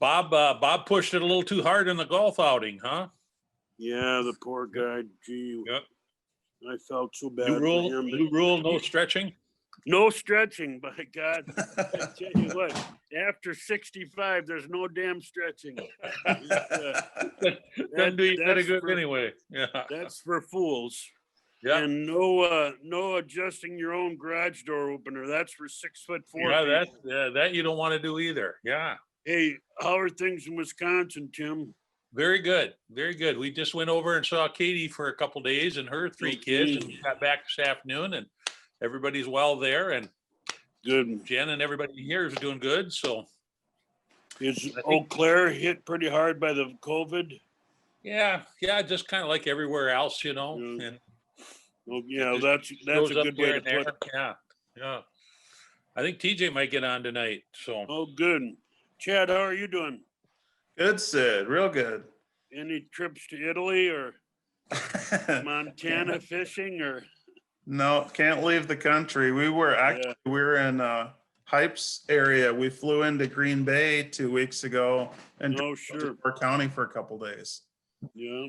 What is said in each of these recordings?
Bob pushed it a little too hard in the golf outing, huh? Yeah, the poor guy. Gee, Yep. I felt so bad New rule, for him. new rule, no stretching. No stretching, by God. I tell you what, after 65, there's no damn stretching. Doesn't do you any good for, anyway. Yeah. That's for fools. Yeah. And no adjusting your own garage door opener. That's for 6'4" Yeah, people. that you don't want to do either. Yeah. Hey, how are things in Wisconsin, Tim? Very good. Very good. We just went over and saw Katie for a couple days and her 3 kids, and got back this afternoon, and everybody's well there, and good. Jen and everybody here is doing good. So is Eau Claire hit pretty hard by the COVID? Yeah, just kind of like everywhere else, you know. Yeah. And well, yeah, that's a good way to put it. Yeah. I think TJ might get on tonight. So oh, good. Chad, how are you doing? Good, Sid. Real good. Any trips to Italy or Montana fishing or? No, can't leave the country. We were in Hypes area. We flew into Green Bay 2 weeks ago and sure. our county for a couple days. Yeah.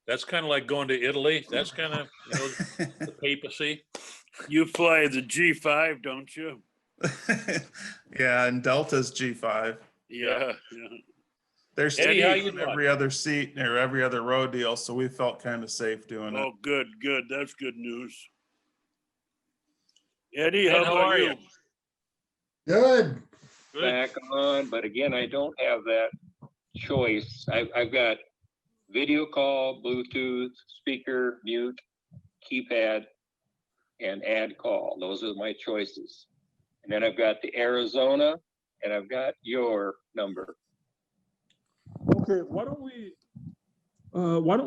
That's kind of like going to Italy. That's kind of the papacy. You fly the G5, don't you? Yeah, and Delta's G5. Yeah. There's every other seat or every other road deal, so we felt kind of safe doing it. Oh, good. That's good news. Eddie, how about you? Good. Back on, but again, I don't have that choice. I've got video call, Bluetooth, speaker, mute, keypad, and add call. Those are my choices. And then I've got the Arizona, and I've got your number. Okay, why don't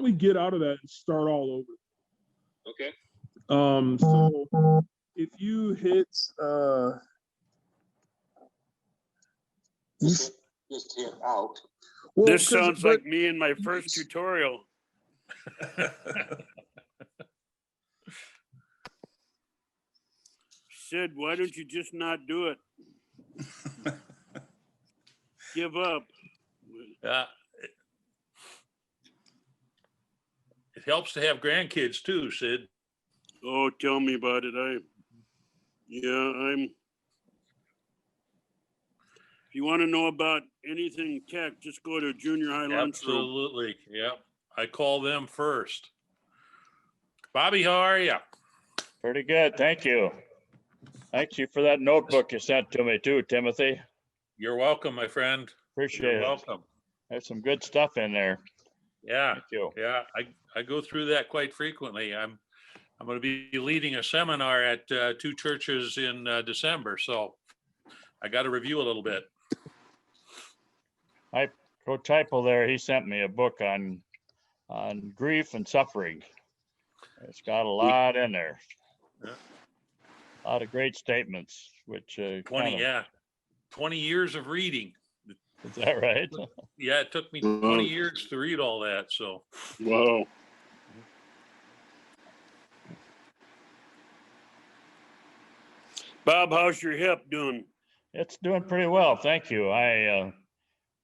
we get out of that and start all over? Okay. So if you hit just hit out. Well, this sounds like me in my first tutorial. Sid, why don't you just not do it? Give up. It helps to have grandkids too, Sid. Oh, tell me about it. If you want to know about anything tech, just go to junior high lunchroom. Absolutely. Yeah. I call them first. Bobby, how are you? Pretty good. Thank you. Thank you for that notebook you sent to me too, Timothy. You're welcome, my friend. Appreciate it. Welcome. There's some good stuff in there. Yeah. Thank you. Yeah. I go through that quite frequently. I'm going to be leading a seminar at 2 churches in December. So I got to review a little bit. Coach Typo there, he sent me a book on grief and suffering. It's got a lot in there. Yeah. A lot of great statements, which 20 years of reading. Is that right? Yeah, it took me 20 years to read all that. So wow. Bob, how's your hip doing? It's doing pretty well, thank you. I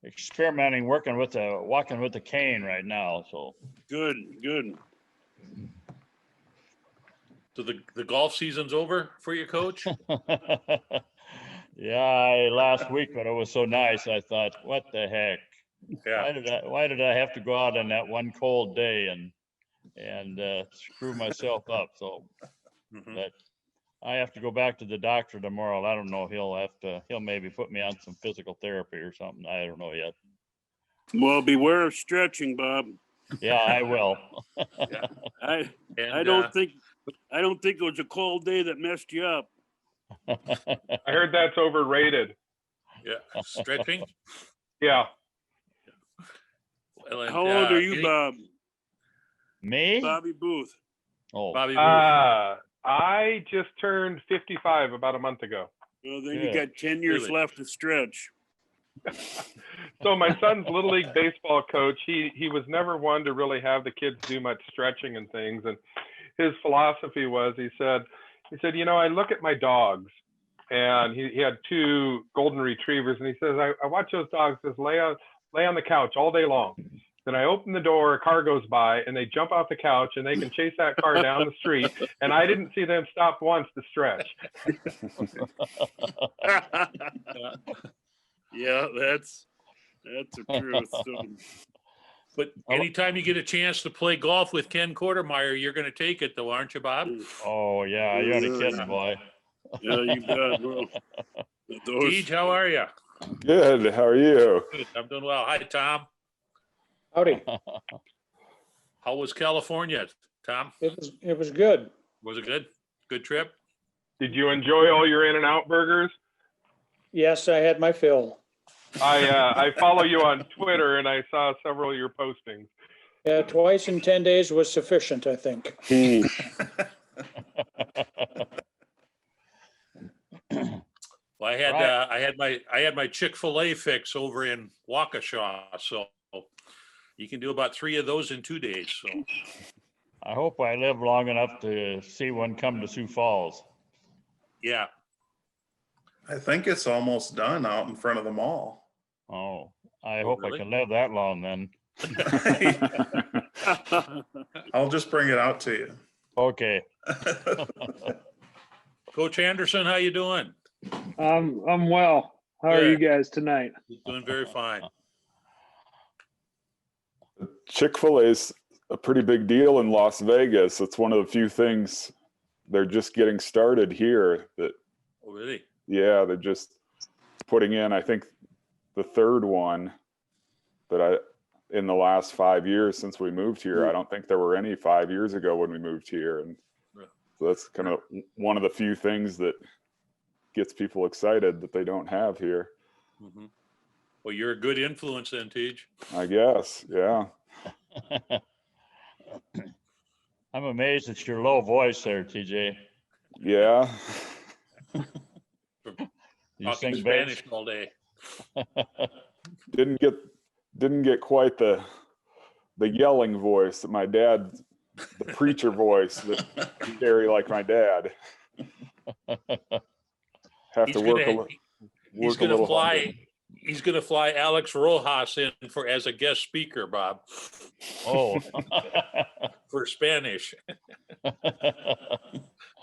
experimenting walking with the cane right now. So good. So the golf season's over for you, Coach? Yeah, last week, but it was so nice. I thought, what the heck? Yeah. Why did I have to go out on that one cold day and screw myself up? So that I have to go back to the doctor tomorrow. I don't know. He'll maybe put me on some physical therapy or something. I don't know yet. Well, beware of stretching, Bob. Yeah, I will. Yeah. I don't think it was a cold day that messed you up. I heard that's overrated. Yeah, stretching. Yeah. Well, how old are you, Bob? Me? Bobby Booth. Oh, Bobby Booth. I just turned 55 about a month ago. Well, then you got 10 years left to stretch. So my son's little league baseball coach, he was never one to really have the kids do much stretching and things. And his philosophy was, he said, I look at my dogs and he had 2 golden retrievers, and he says, I watch those dogs just lay on the couch all day long. Then I open the door, a car goes by, and they jump off the couch, and they can chase that car down the street, and I didn't see them stop once to stretch. Yeah, that's a truth. So, But anytime you get a chance to play golf with Ken Quartermeyer, you're going to take it though, aren't you, Bob? Oh, yeah, you ain't kidding, boy. yeah, you bet. Well, those, Deej, how are you? Good. How are you? Good. I'm doing well. Hi, Tom. Howdy. How was California, Tom? It was good. Was it good? Good trip? Did you enjoy all your In-N-Out burgers? Yes, I had my fill. I follow you on Twitter, and I saw several of your postings. Yeah, twice in 10 days was sufficient, I think. Well, I had my Chick-fil-A fix over in Waukesha, so you can do about 3 of those in 2 days. So I hope I live long enough to see one come to Sioux Falls. yeah, I think it's almost done out in front of the mall. Oh, I hope really? I can live that long then. I'll just bring it out to you. Okay. Coach Anderson, how you doing? I'm well. How are you guys tonight? Doing very fine. Chick-fil-A is a pretty big deal in Las Vegas. It's one of the few things they're just getting started here that, Oh, really? yeah, they're just putting in, I think, the 3rd one that in the last 5 years since we moved here. I don't think there were any 5 years ago when we moved here. And so that's kind of one of the few things that gets people excited that they don't have here. Mm-hmm. Well, you're a good influence then, Tej. I guess, yeah. I'm amazed at your low voice there, TJ. Yeah. You Talking sing Spanish bass? all day. Didn't get quite the yelling voice that my dad, the preacher voice that carry like my dad. Have He's to work gonna, he's a gonna little fly. harder. He's gonna fly Alex Rojas in as a guest speaker, Bob, Oh. for Spanish. I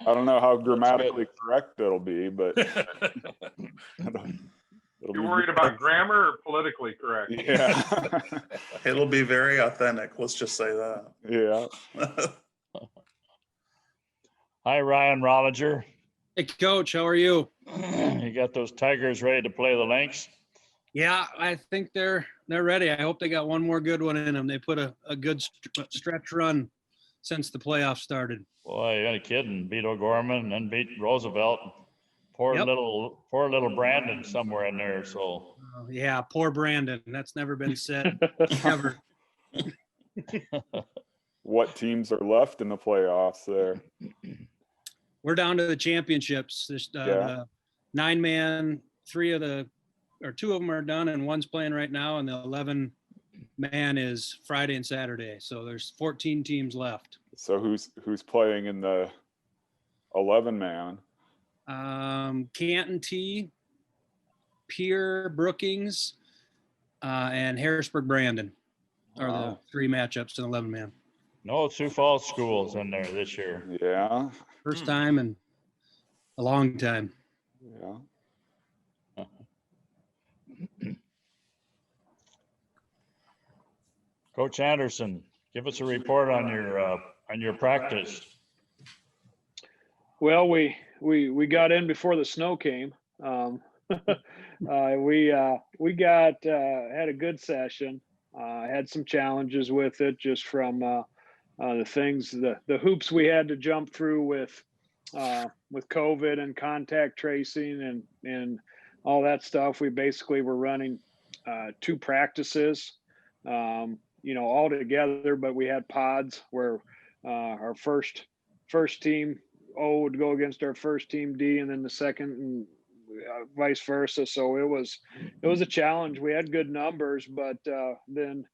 don't know how grammatically correct it'll be, but You're worried about grammar or politically correct? Yeah. It'll be very authentic. Let's just say that. Yeah. Hi, Ryan Rollinger. Hey, Coach, how are you? You got those Tigers ready to play the Lynx? Yeah, I think they're ready. I hope they got one more good one in them. They put a good stretch run since the playoffs started. Boy, you ain't kidding. Beat O'Gorman and then beat Roosevelt. Poor little Brandon somewhere in there. So yeah, poor Brandon. That's never been said ever. What teams are left in the playoffs there? We're down to the championships. This 9-man, 2 of them are done, and one's playing right now, and the 11-man is Friday and Saturday. So there's 14 teams left. So who's playing in the 11-man? Canton T, Pierre Brookings, and Harrisburg Brandon are the 3 matchups in 11-man. no Sioux Falls schools in there this year. Yeah. First time in a long time. Yeah. Coach Anderson, give us a report on your practice. Well, we got in before the snow came. We had a good session. Had some challenges with it just from the hoops we had to jump through with COVID and contact tracing and all that stuff. We basically were running 2 practices, all together, but we had pods where our first team O would go against our first team D, and then the second, and vice versa. So it was a challenge. We had good numbers, but then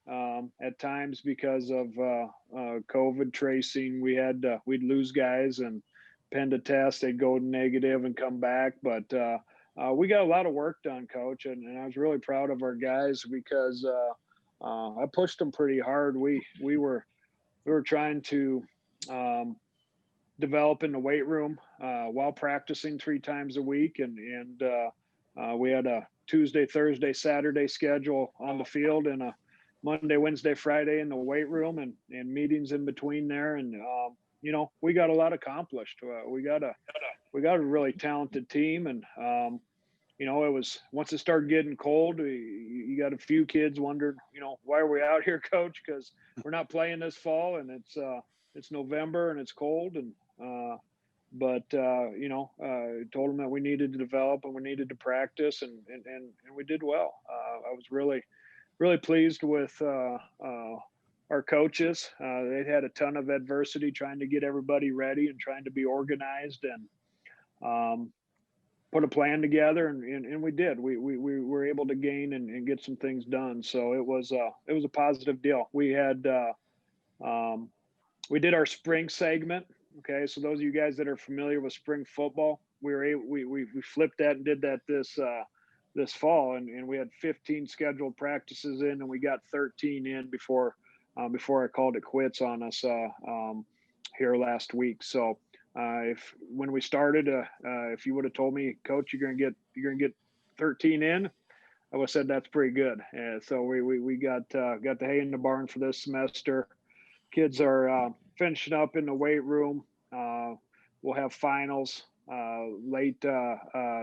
at times because of COVID tracing, we'd lose guys, and penned a test, they'd go negative and come back. But we got a lot of work done, Coach, and I was really proud of our guys because I pushed them pretty hard. We were trying to develop in the weight room while practicing 3 times a week, and we had a Tuesday, Thursday, Saturday schedule on the field, and a Monday, Wednesday, Friday in the weight room, and meetings in between there. And you know, we got a lot accomplished. We got a really talented team, and you know, it was once it started getting cold, you got a few kids wondering, you know, why are we out here, Coach? Because we're not playing this fall, and it's November and it's cold, and but you know, told them that we needed to develop and we needed to practice, and we did well. I was really pleased with our coaches. They had a ton of adversity trying to get everybody ready and trying to be organized and put a plan together, and we did. We were able to gain and get some things done. So it was a positive deal. We had we did our spring segment. Okay, so those of you guys that are familiar with spring football, we flipped that and did that this fall, and we had 15 scheduled practices in, and we got 13 in before I called it quits on us here last week. So when we started, if you would have told me, Coach, you're gonna get 13 in, I would have said that's pretty good. So we got the hay in the barn for this semester. Kids are finishing up in the weight room. We'll have finals late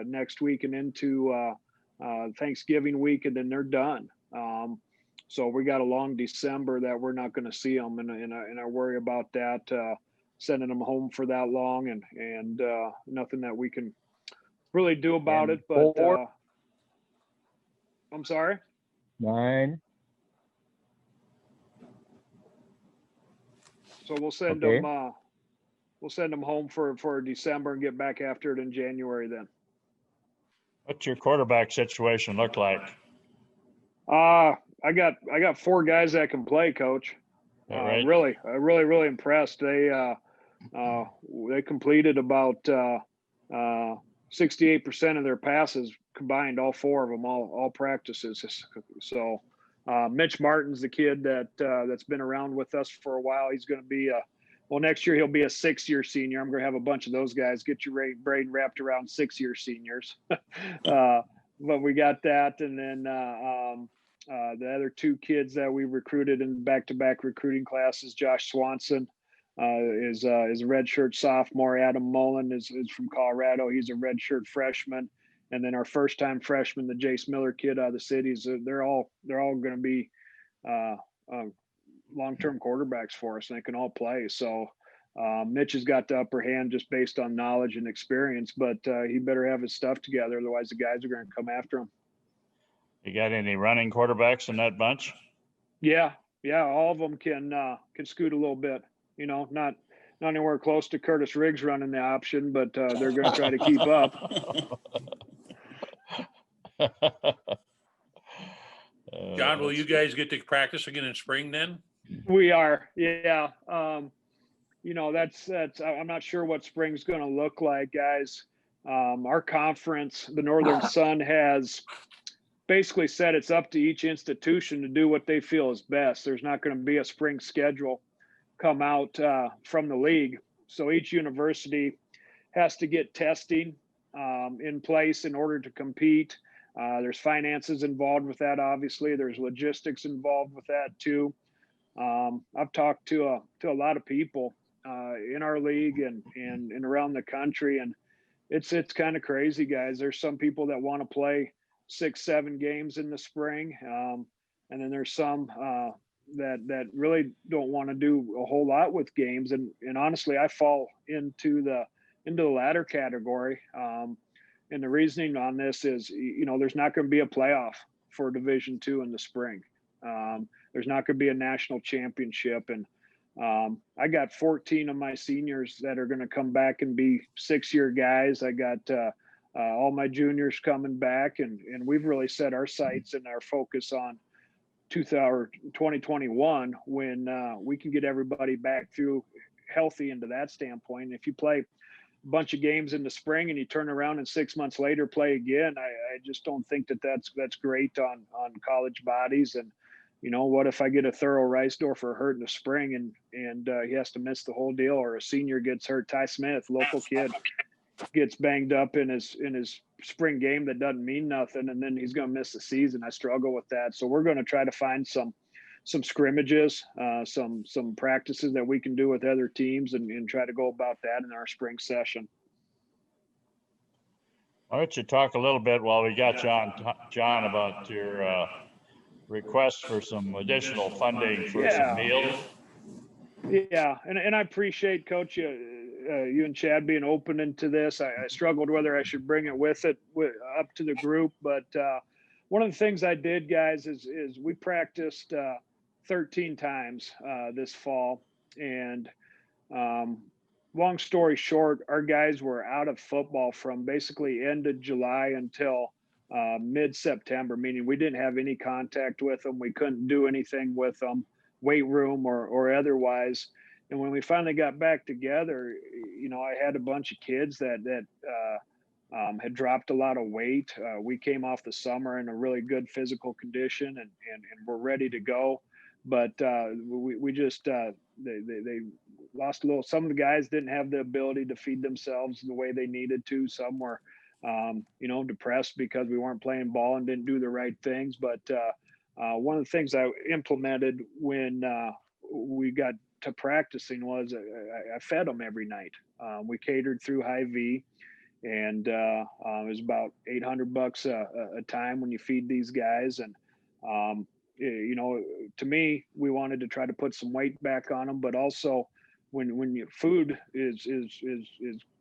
next week and into Thanksgiving week, and then they're done. So we got a long December that we're not going to see them, and I worry about that, sending them home for that long, and nothing that we can really do about it. But I'm sorry. 9. So we'll send Okay. them. We'll send them home for December and get back after it in January then. What's your quarterback situation look like? I got 4 guys that can play, Coach. All right. Really impressed. They completed about 68% of their passes combined, all 4 of them, all practices. So Mitch Martin's the kid that's been around with us for a while. He's going to be next year he'll be a 6-year senior. I'm going to have a bunch of those guys. Get your brain wrapped around 6-year seniors. But we got that, and then the other 2 kids that we recruited in back-to-back recruiting classes, Josh Swanson is a redshirt sophomore. Adam Mullen is from Colorado. He's a redshirt freshman. And then our first-time freshman, the Jace Miller kid out of the cities, they're all going to be long-term quarterbacks for us, and they can all play. So Mitch has got the upper hand just based on knowledge and experience, but he better have his stuff together. Otherwise the guys are going to come after him. You got any running quarterbacks in that bunch? Yeah. All of them can scoot a little bit, you know, not anywhere close to Curtis Riggs running the option, but they're going to try to keep up. John, will you guys get to practice again in spring then? We are, yeah. You know, that's I'm not sure what spring's going to look like, guys. Our conference, the Northern Sun, has basically said it's up to each institution to do what they feel is best. There's not going to be a spring schedule come out from the league. So each university has to get testing in place in order to compete. There's finances involved with that, obviously. There's logistics involved with that too. I've talked to a lot of people in our league and around the country, and it's kind of crazy, guys. There's some people that want to play 6-7 games in the spring, and then there's some that really don't want to do a whole lot with games. And honestly, I fall into the latter category. And the reasoning on this is, you know, there's not going to be a playoff for Division II in the spring. There's not going to be a national championship. And I got 14 of my seniors that are going to come back and be 6-year guys. I got all my juniors coming back, and we've really set our sights and our focus on 2021 when we can get everybody back through healthy into that standpoint. If you play bunch of games in the spring and you turn around and 6 months later play again. I just don't think that's great on college bodies. And what if I get a Thurl Reisdorfer hurt in the spring and he has to miss the whole deal, or a senior gets hurt? Ty Smith, local kid, gets banged up in his spring game that doesn't mean nothing, and then he's going to miss the season. I struggle with that. So we're going to try to find some scrimmages, some practices that we can do with other teams and try to go about that in our spring session. Why don't you talk a little bit while we got you on, John, about your request for some additional funding for some meals? Yeah, and I appreciate, Coach, you and Chad being open into this. I struggled whether I should bring it up to the group, but one of the things I did, guys, is we practiced 13 times this fall, and long story short, our guys were out of football from basically end of July until mid-September, meaning we didn't have any contact with them. We couldn't do anything with them, weight room or otherwise. And when we finally got back together, I had a bunch of kids that had dropped a lot of weight. We came off the summer in a really good physical condition and we're ready to go. But we just, they lost a little. Some of the guys didn't have the ability to feed themselves the way they needed to. Some were, depressed because we weren't playing ball and didn't do the right things. But one of the things I implemented when we got to practicing was I fed them every night. We catered through Hy-Vee, and it was about $800 a time when you feed these guys. And to me, we wanted to try to put some weight back on them, but also when your food is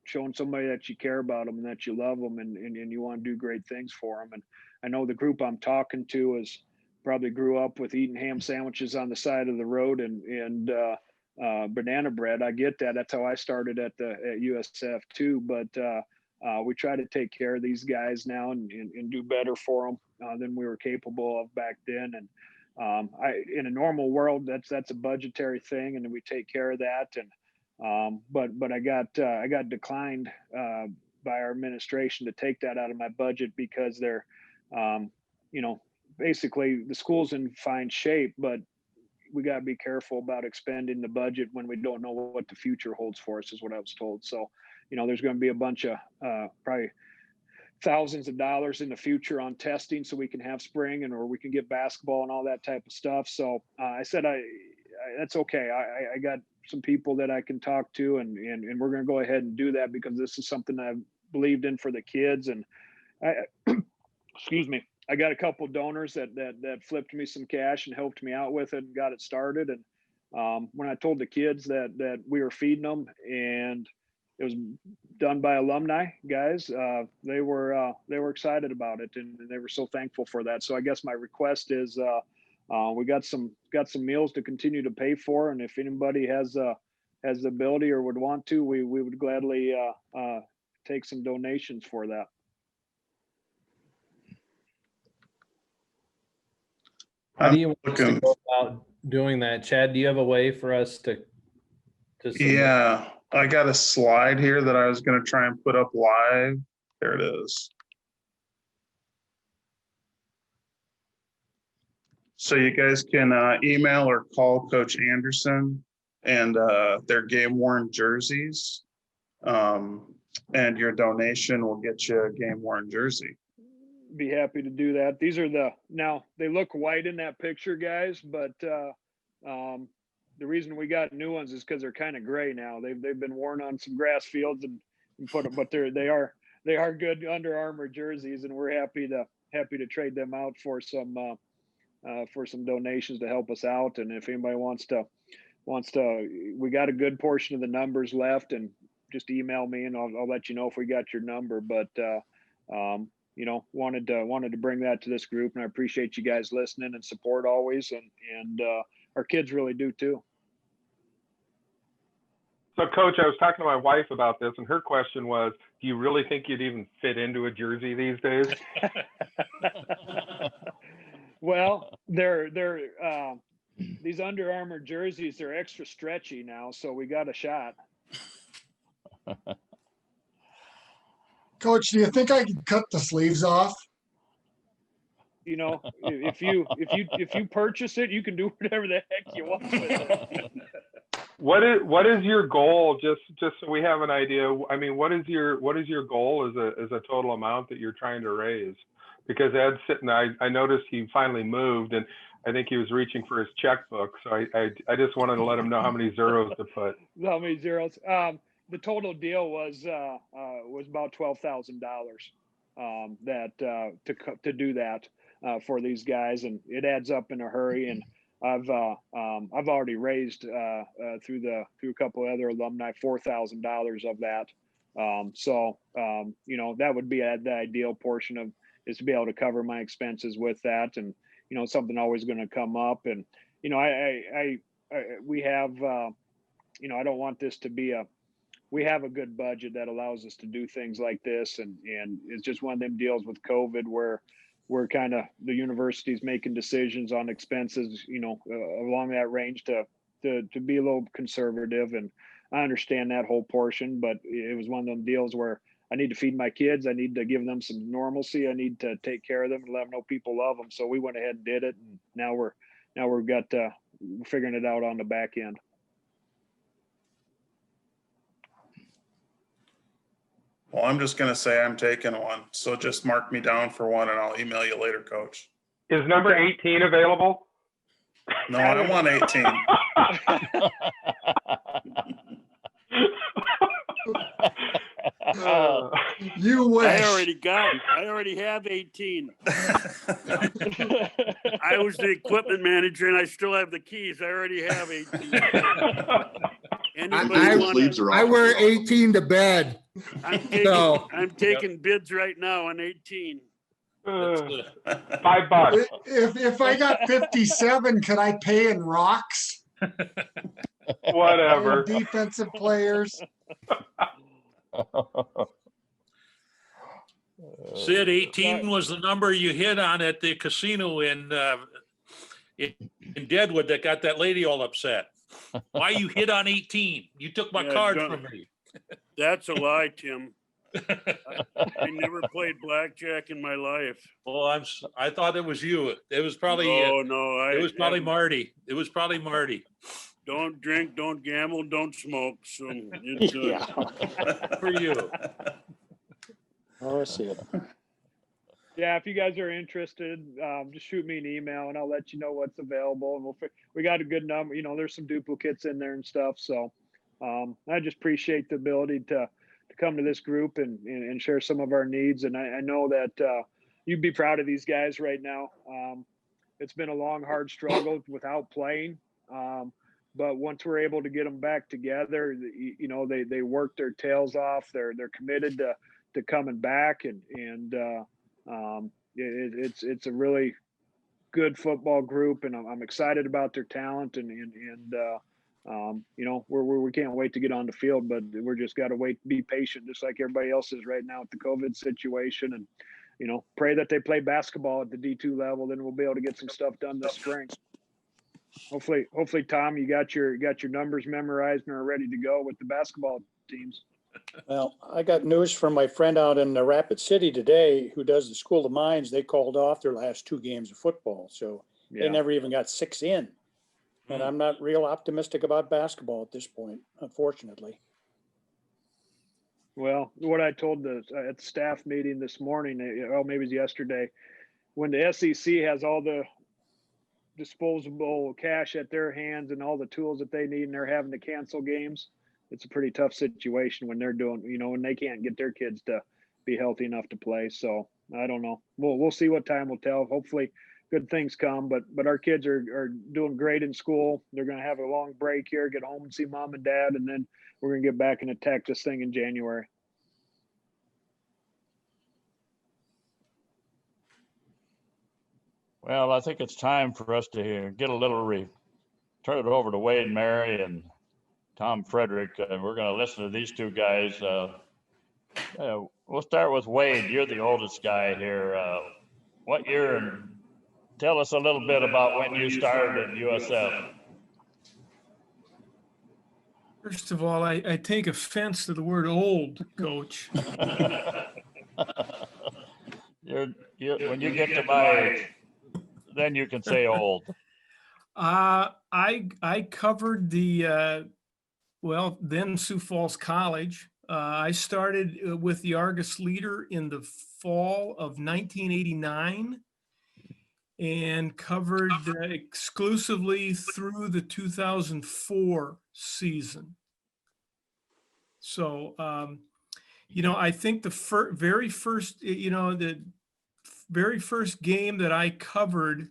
showing somebody that you care about them and that you love them and you want to do great things for them. And I know the group I'm talking to is probably grew up with eating ham sandwiches on the side of the road and banana bread. I get that. That's how I started at USF too. But we try to take care of these guys now and do better for them than we were capable of back then. And in a normal world, that's a budgetary thing, and we take care of that. And but I got declined by our administration to take that out of my budget because they're basically the school's in fine shape, but we got to be careful about expending the budget when we don't know what the future holds for us, is what I was told. So, there's going to be a bunch of probably thousands of dollars in the future on testing so we can have spring or we can get basketball and all that type of stuff. So I said, that's okay. I got some people that I can talk to and we're going to go ahead and do that because this is something I've believed in for the kids. And excuse me, I got a couple donors that flipped me some cash and helped me out with it and got it started. And when I told the kids that we were feeding them and it was done by alumni guys, they were excited about it and they were so thankful for that. So I guess my request is we got some meals to continue to pay for, and if anybody has the ability or would want to, we would gladly take some donations for that. How do you want us to go about doing that, Chad? Do you have a way for us to Yeah, I got a slide here that I was going to try and put up live. There it is. So you guys can email or call Coach Anderson and their game worn jerseys. And your donation will get you a game worn jersey. Be happy to do that. These are now they look white in that picture, guys, but the reason we got new ones is because they're kind of gray now. They've been worn on some grass fields and put them, but they are good Under Armour jerseys, and we're happy to trade them out for some donations to help us out. And if anybody wants to, we got a good portion of the numbers left, and just email me and I'll let you know if we got your number. But wanted to bring that to this group, and I appreciate you guys listening and support always, and our kids really do too. So, Coach, I was talking to my wife about this, and her question was, do you really think you'd even fit into a jersey these days? Well, they're these Under Armour jerseys, they're extra stretchy now, so we got a shot. Coach, do you think I could cut the sleeves off? You know, if you purchase it, you can do whatever the heck you want with it. What is your goal? Just so we have an idea. I mean, what is your goal as a total amount that you're trying to raise? Because Ed's sitting there, I noticed he finally moved, and I think he was reaching for his checkbook. So I just wanted to let him know how many zeros to put. How many zeros? The total deal was about $12,000 to do that for these guys, and it adds up in a hurry. And I've already raised through a couple of other alumni $4,000 of that. You know, that would be the ideal portion of is to be able to cover my expenses with that. And you know, something always going to come up. And you know, we have you know, I don't want this to be we have a good budget that allows us to do things like this, and it's just one of them deals with COVID where we're kind of the university's making decisions on expenses, you know, along that range to be a little conservative. And I understand that whole portion, but it was one of them deals where I need to feed my kids. I need to give them some normalcy. I need to take care of them and let them know people love them. So we went ahead and did it. And now we're figuring it out on the back end. Well, I'm just gonna say I'm taking one. So just mark me down for one and I'll email you later, Coach. Is number 18 available? No, I want 18. You wish. I already have 18. I was the equipment manager and I still have the keys. I already have 18. I wear 18 to bed. I'm taking bids right now on 18. $5. If I got 57, could I pay in rocks? Whatever. Defensive players. Sid, 18 was the number you hit on at the casino in Deadwood that got that lady all upset. Why you hit on 18? You took my card from me. That's a lie, Tim. I never played blackjack in my life. Well, I thought it was you. It was probably it was probably Marty. It was probably Marty. Don't drink, don't gamble, don't smoke. So it's For you. Oh, I see it. Yeah, if you guys are interested, just shoot me an email and I'll let you know what's available. And we got a good number. You know, there's some duplicates in there and stuff. So I just appreciate the ability to come to this group and share some of our needs. And I know that you'd be proud of these guys right now. It's been a long, hard struggle without playing. But once we're able to get them back together, you know, they work their tails off. They're committed to coming back, and it's a really good football group, and I'm excited about their talent, and you know, we can't wait to get on the field, but we're just got to wait, be patient, just like everybody else is right now with the COVID situation, and you know, pray that they play basketball at the D2 level, then we'll be able to get some stuff done this spring. Hopefully, Tom, you got your numbers memorized and are ready to go with the basketball teams. Well, I got news from my friend out in Rapid City today who does the School of Mines. They called off their last 2 games of football, so they never even got 6 in. And I'm not real optimistic about basketball at this point, unfortunately. Well, what I told at the staff meeting this morning, well, maybe it was yesterday, when the SEC has all the disposable cash at their hands and all the tools that they need, and they're having to cancel games, it's a pretty tough situation when they're doing, you know, when they can't get their kids to be healthy enough to play. So I don't know. We'll see what time will tell. Hopefully good things come, but our kids are doing great in school. They're going to have a long break here, get home and see mom and dad, and then we're going to get back and attack this thing in January. Well, I think it's time for us to get a little turn it over to Wade, Mary, and Tom Frederick. We're going to listen to these 2 guys. We'll start with Wade. You're the oldest guy here. What year? And tell us a little bit about when you started at USF. First of all, I take offense to the word old, Coach. When you get to my age, then you can say old. I covered the then Sioux Falls College. I started with the Argus Leader in the fall of 1989 and covered exclusively through the 2004 season. So, I think the very first game that I covered,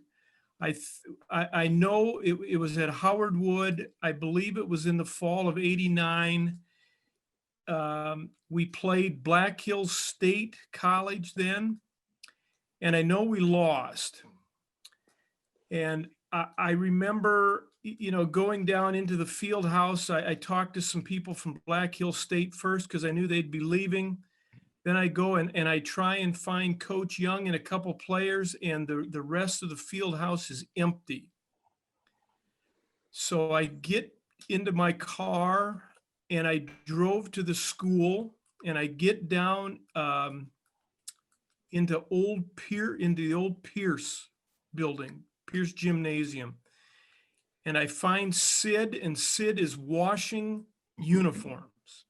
I know it was at Howard Wood. I believe it was in the fall of '89. We played Black Hills State College then, and I know we lost. And I remember, going down into the field house. I talked to some people from Black Hills State first because I knew they'd be leaving. Then I go and I try and find Coach Young and a couple players, and the rest of the field house is empty. So I get into my car and I drove to the school, and I get down into the old Pierce building, Pierce Gymnasium. And I find Sid, and Sid is washing uniforms.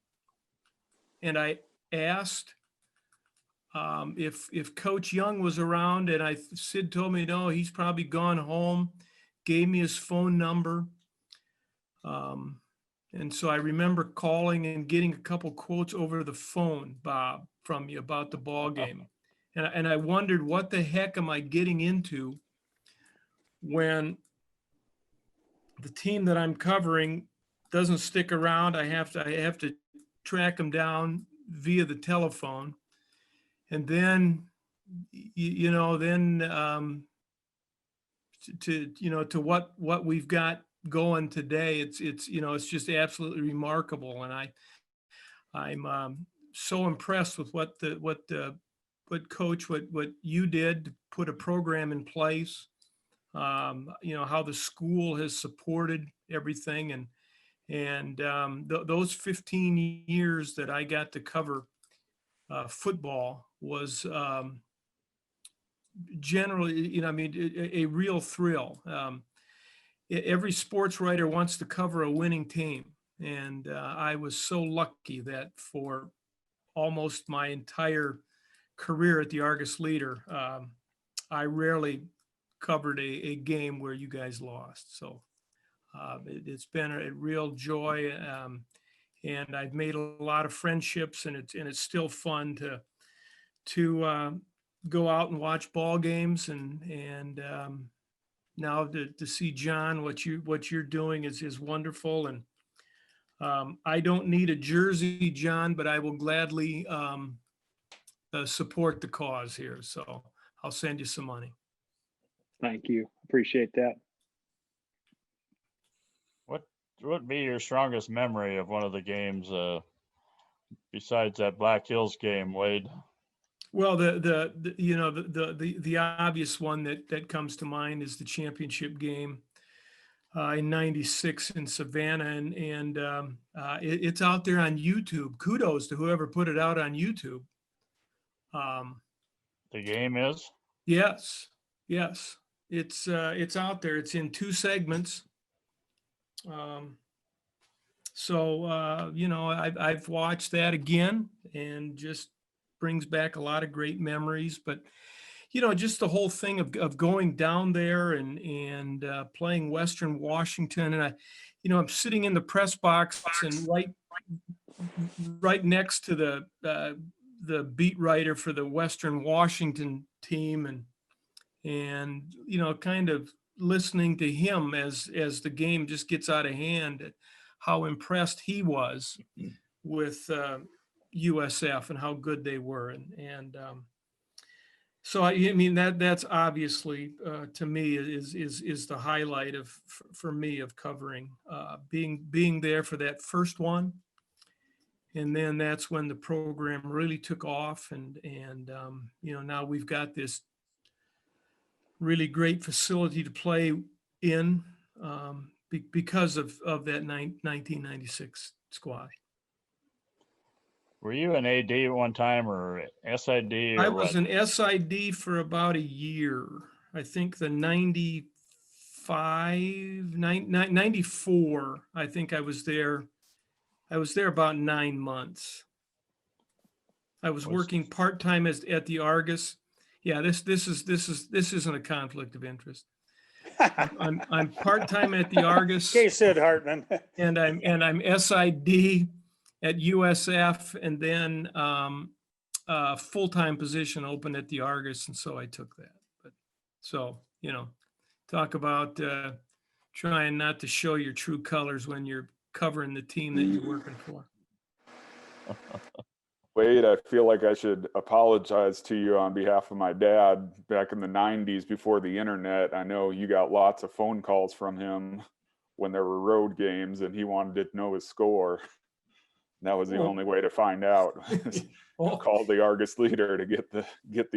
And I asked if Coach Young was around, and Sid told me, no, he's probably gone home, gave me his phone number. And so I remember calling and getting a couple quotes over the phone, Bob, from you about the ball game. And I wondered, what the heck am I getting into when the team that I'm covering doesn't stick around? I have to track them down via the telephone. And then, to what we've got going today, it's just absolutely remarkable. And I'm so impressed with what Coach, what you did to put a program in place. How the school has supported everything, and those 15 years that I got to cover football was generally, a real thrill. Every sports writer wants to cover a winning team, and I was so lucky that for almost my entire career at the Argus Leader, I rarely covered a game where you guys lost. So it's been a real joy, and I've made a lot of friendships, and it's still fun to go out and watch ball games, and now to see John, what you're doing is wonderful. And I don't need a jersey, John, but I will gladly support the cause here. So I'll send you some money. Thank you. Appreciate that. What would be your strongest memory of one of the games besides that Black Hills game, Wade? Well, the obvious one that comes to mind is the championship game in '96 in Savannah, and it's out there on YouTube. Kudos to whoever put it out on YouTube. The game is? Yes. It's out there. It's in 2 segments. I've watched that again, and just brings back a lot of great memories. But just the whole thing of going down there and playing Western Washington, and I'm sitting in the press box, and right next to the beat writer for the Western Washington team, and kind of listening to him as the game just gets out of hand, how impressed he was with USF and how good they were. So that's obviously to me is the highlight for me of covering, being there for that first one. And then that's when the program really took off, and now we've got this really great facility to play in because of that 1996 squad. Were you an AD at one time or SID I or was what? an SID for about a year. I think the 94, I think I was there. I was there about 9 months. I was working part-time at the Argus. Yeah, this isn't a conflict of interest. I'm part-time at the Argus. Okay, Sid Hartman. And I'm SID at USF, and then full-time position open at the Argus, and so I took that. But so, talk about trying not to show your true colors when you're covering the team that you're working for. Wade, I feel like I should apologize to you on behalf of my dad back in the 90s before the internet. I know you got lots of phone calls from him when there were road games and he wanted to know his score. And that was the only way to find out. Call the Argus leader to get the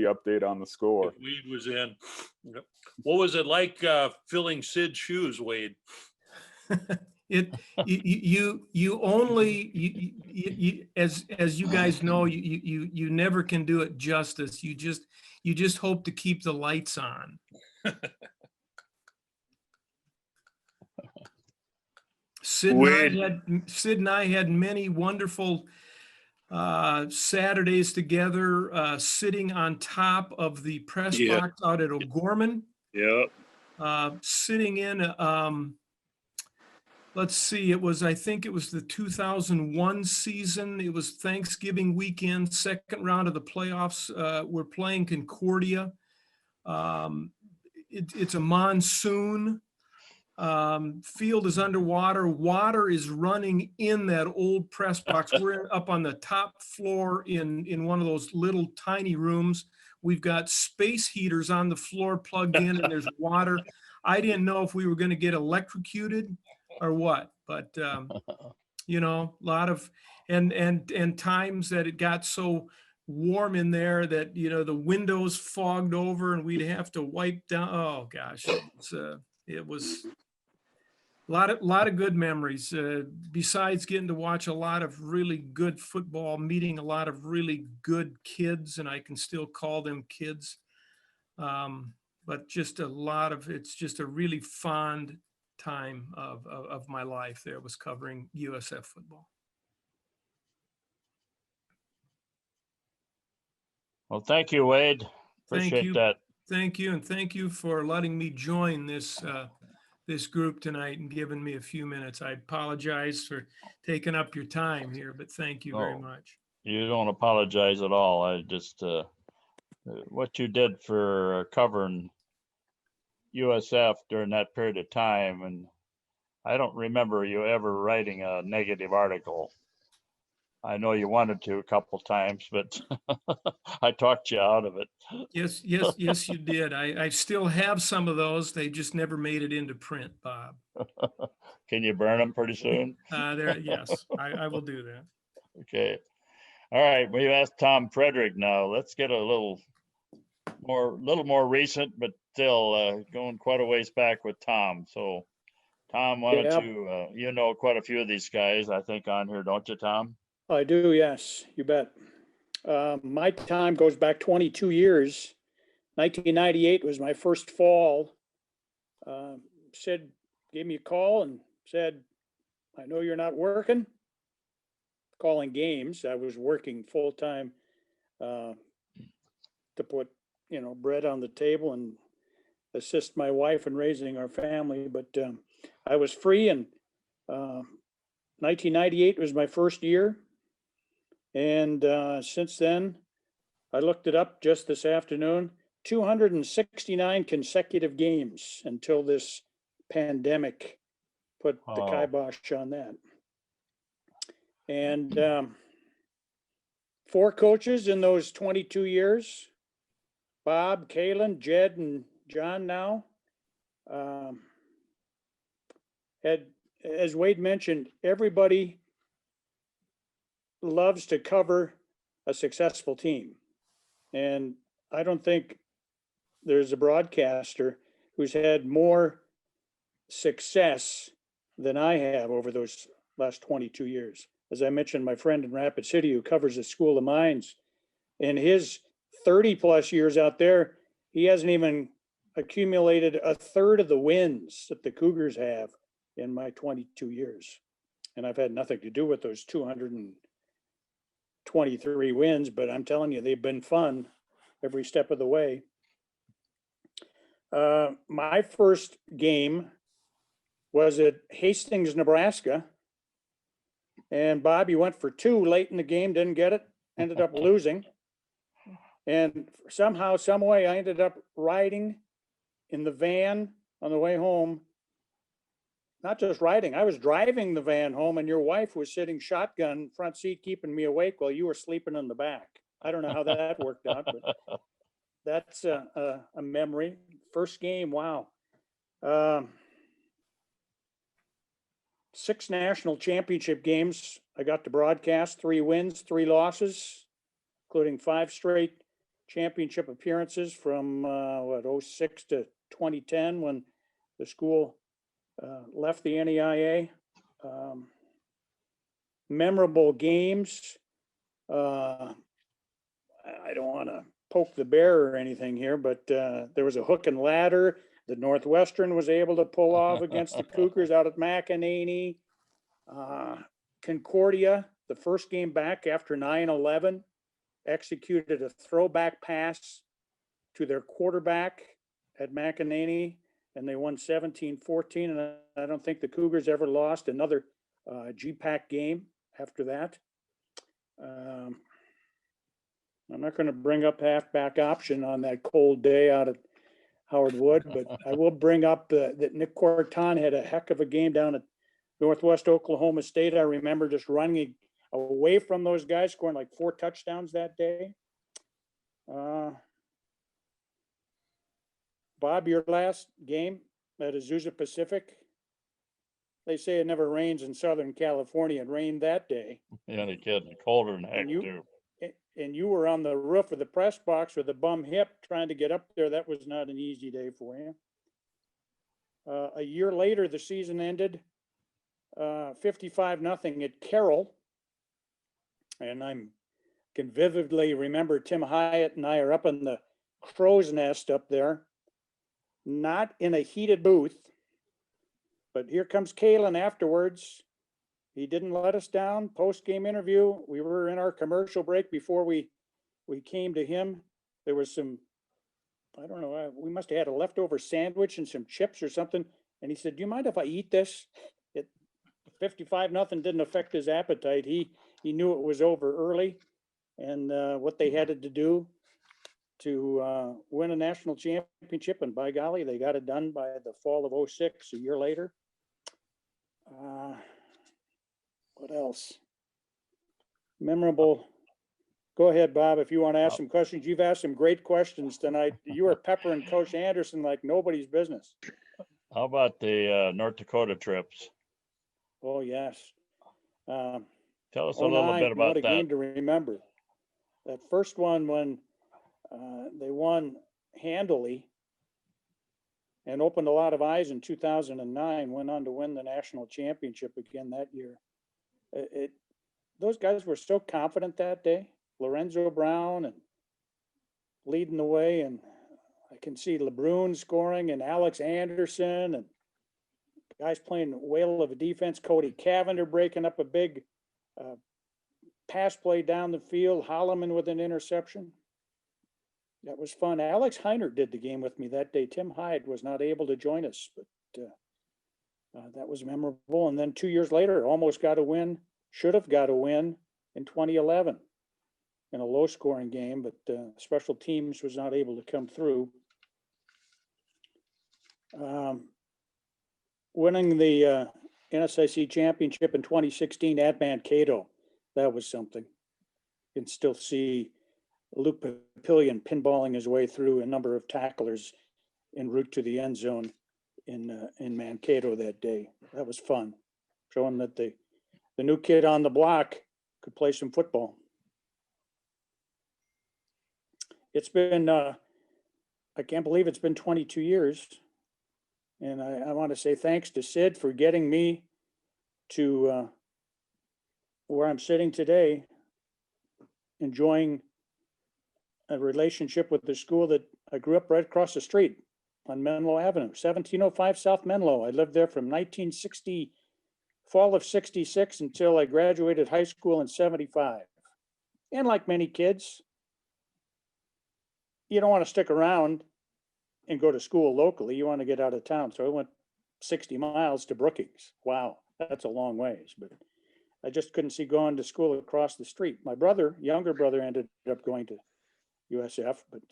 update on the score. If Wade was in. Yep. What was it like filling Sid's shoes, Wade? You only as you guys know, you never can do it justice. You just hope to keep the lights on. Sid and I had many wonderful Saturdays together, sitting on top of the press box out at O'Gorman. Yep. Sitting in, let's see, I think it was the 2001 season. It was Thanksgiving weekend, second round of the playoffs. We're playing Concordia. It's a monsoon. Field is underwater. Water is running in that old press box. We're up on the top floor in one of those little tiny rooms. We've got space heaters on the floor plugged in, and there's water. I didn't know if we were going to get electrocuted or what, but a lot of and times that it got so warm in there that the windows fogged over and we'd have to wipe down. Oh gosh, it was a lot of good memories. Besides getting to watch a lot of really good football, meeting a lot of really good kids, and I can still call them kids. But just it's just a really fond time of my life there was covering USF football. Well, thank you, Wade. Appreciate that. Thank you. And thank you for letting me join this group tonight and giving me a few minutes. I apologize for taking up your time here, but thank you very much. You don't apologize at all. I just, what you did for covering USF during that period of time, and I don't remember you ever writing a negative article. I know you wanted to a couple times, but I talked you out of it. Yes, you did. I still have some of those. They just never made it into print, Bob. Can you burn them pretty soon? Yes, I will do that. Okay. All right. We've asked Tom Frederick now. Let's get a little more recent, but still going quite a ways back with Tom. So, Tom, why don't you know quite a few of these guys, I think, on here, don't you, Tom? I do, yes, you bet. My time goes back 22 years. 1998 was my first fall. Sid gave me a call and said, I know you're not working. Calling games. I was working full time to put, bread on the table and assist my wife in raising our family. But I was free, and 1998 was my first year. And since then, I looked it up just this afternoon, 269 consecutive games until this pandemic put the kibosh on that. And 4 coaches in those 22 years, Bob, Kalen, Jed, and John now. As Wade mentioned, everybody loves to cover a successful team. And I don't think there's a broadcaster who's had more success than I have over those last 22 years, as I mentioned, my friend in Rapid City who covers the School of Mines. In his 30+ years out there, he hasn't even accumulated a third of the wins that the Cougars have in my 22 years. And I've had nothing to do with those 223 wins, but I'm telling you, they've been fun every step of the way. My first game was at Hastings, Nebraska. And Bobby went for 2 late in the game, didn't get it, ended up losing. And somehow, some way, I ended up riding in the van on the way home. Not just riding, I was driving the van home, and your wife was sitting shotgun front seat, keeping me awake while you were sleeping in the back. I don't know how that worked out, but that's a memory. First game, wow. 6 national championship games I got to broadcast, 3 wins, 3 losses, including 5 straight championship appearances from 06 to 2010 when the school left the NEIA. Memorable games. I don't want to poke the bear or anything here, but there was a hook and ladder that Northwestern was able to pull off against the Cougars out at McEnany. Concordia, the first game back after 9/11, executed a throwback pass to their quarterback at McEnany, and they won 17-14. And I don't think the Cougars ever lost another GPAC game after that. I'm not going to bring up halfback option on that cold day out at Howard Wood, but I will bring up that Nick Corton had a heck of a game down at Northwest Oklahoma State. I remember just running away from those guys, scoring like 4 touchdowns that day. Bob, your last game at Azusa Pacific, they say it never rains in Southern California. It rained that day. Yeah, no kidding. Colder than heck, And you- too. And you were on the roof of the press box with a bum hip trying to get up there. That was not an easy day for you. A year later, the season ended 55-0 at Carroll. And I can vividly remember Tim Hyatt and I are up in the crow's nest up there, not in a heated booth, but here comes Kalen afterwards. He didn't let us down. Post-game interview. We were in our commercial break before we came to him. There was some, I don't know, we must have had a leftover sandwich and some chips or something. And he said, "Do you mind if I eat this?" 55-0 didn't affect his appetite. He knew it was over early, and what they had to do to win a national championship. And by golly, they got it done by the fall of 06, a year later. What else? Memorable. Go ahead, Bob, if you want to ask some questions. You've asked some great questions tonight. You are peppering Coach Anderson like nobody's business. How about the North Dakota trips? Oh, yes. Tell us a little 09, bit about what a that. game to remember. That first one when they won handily and opened a lot of eyes in 2009, went on to win the national championship again that year. Those guys were so confident that day. Lorenzo Brown and leading the way, and I can see LeBrun scoring and Alex Anderson and guys playing whale of a defense. Cody Cavender breaking up a big pass play down the field. Holloman with an interception. That was fun. Alex Heiner did the game with me that day. Tim Hyde was not able to join us, but that was memorable. And then 2 years later, almost got a win, should have got a win in 2011 in a low scoring game, but special teams was not able to come through. Winning the NSIC championship in 2016 at Mankato, that was something. You can still see Luke Papillion pinballing his way through a number of tacklers en route to the end zone in Mankato that day. That was fun, showing that the new kid on the block could play some football. It's been, I can't believe it's been 22 years. And I want to say thanks to Sid for getting me to where I'm sitting today, enjoying a relationship with the school that I grew up right across the street on Menlo Avenue, 1705 South Menlo. I lived there from 1960, fall of 66 until I graduated high school in 75. And like many kids, you don't want to stick around and go to school locally. You want to get out of town. So I went 60 miles to Brookings. Wow, that's a long ways, but I just couldn't see going to school across the street. My brother, younger brother, ended up going to USF, but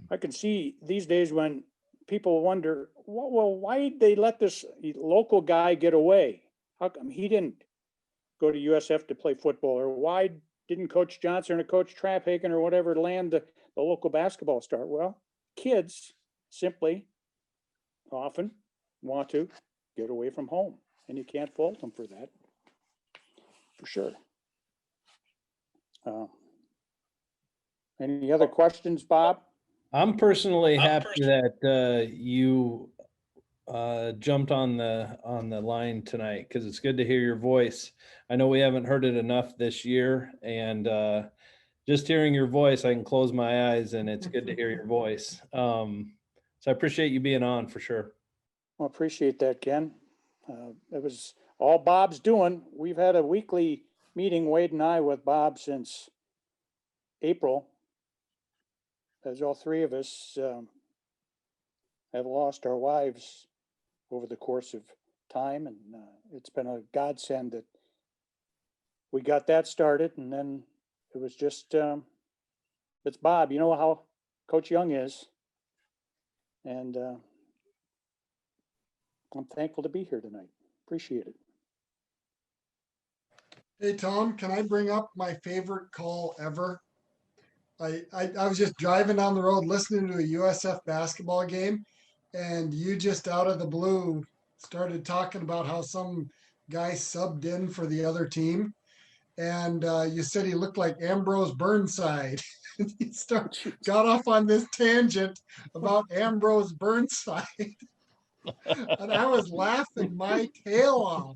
I can see these days when people wonder, well, why did they let this local guy get away? How come he didn't go to USF to play football? Or why didn't Coach Johnson or Coach Traphagen or whatever land the local basketball star? Well, kids simply often want to get away from home, and you can't fault them for that, for sure. Any other questions, Bob? I'm personally happy that you jumped on the line tonight, because it's good to hear your voice. I know we haven't heard it enough this year, and just hearing your voice, I can close my eyes, and it's good to hear your voice. So I appreciate you being on for sure. Well, appreciate that, Ken. It was all Bob's doing. We've had a weekly meeting, Wade and I, with Bob since April, as all three of us have lost our wives over the course of time. And it's been a godsend that we got that started. And then it was just, it's Bob. You know how Coach Young is. And I'm thankful to be here tonight. Appreciate it. Hey, Tom, can I bring up my favorite call ever? I was just driving down the road listening to a USF basketball game, and you just out of the blue started talking about how some guy subbed in for the other team. And you said he looked like Ambrose Burnside. He got off on this tangent about Ambrose Burnside. And I was laughing my tail off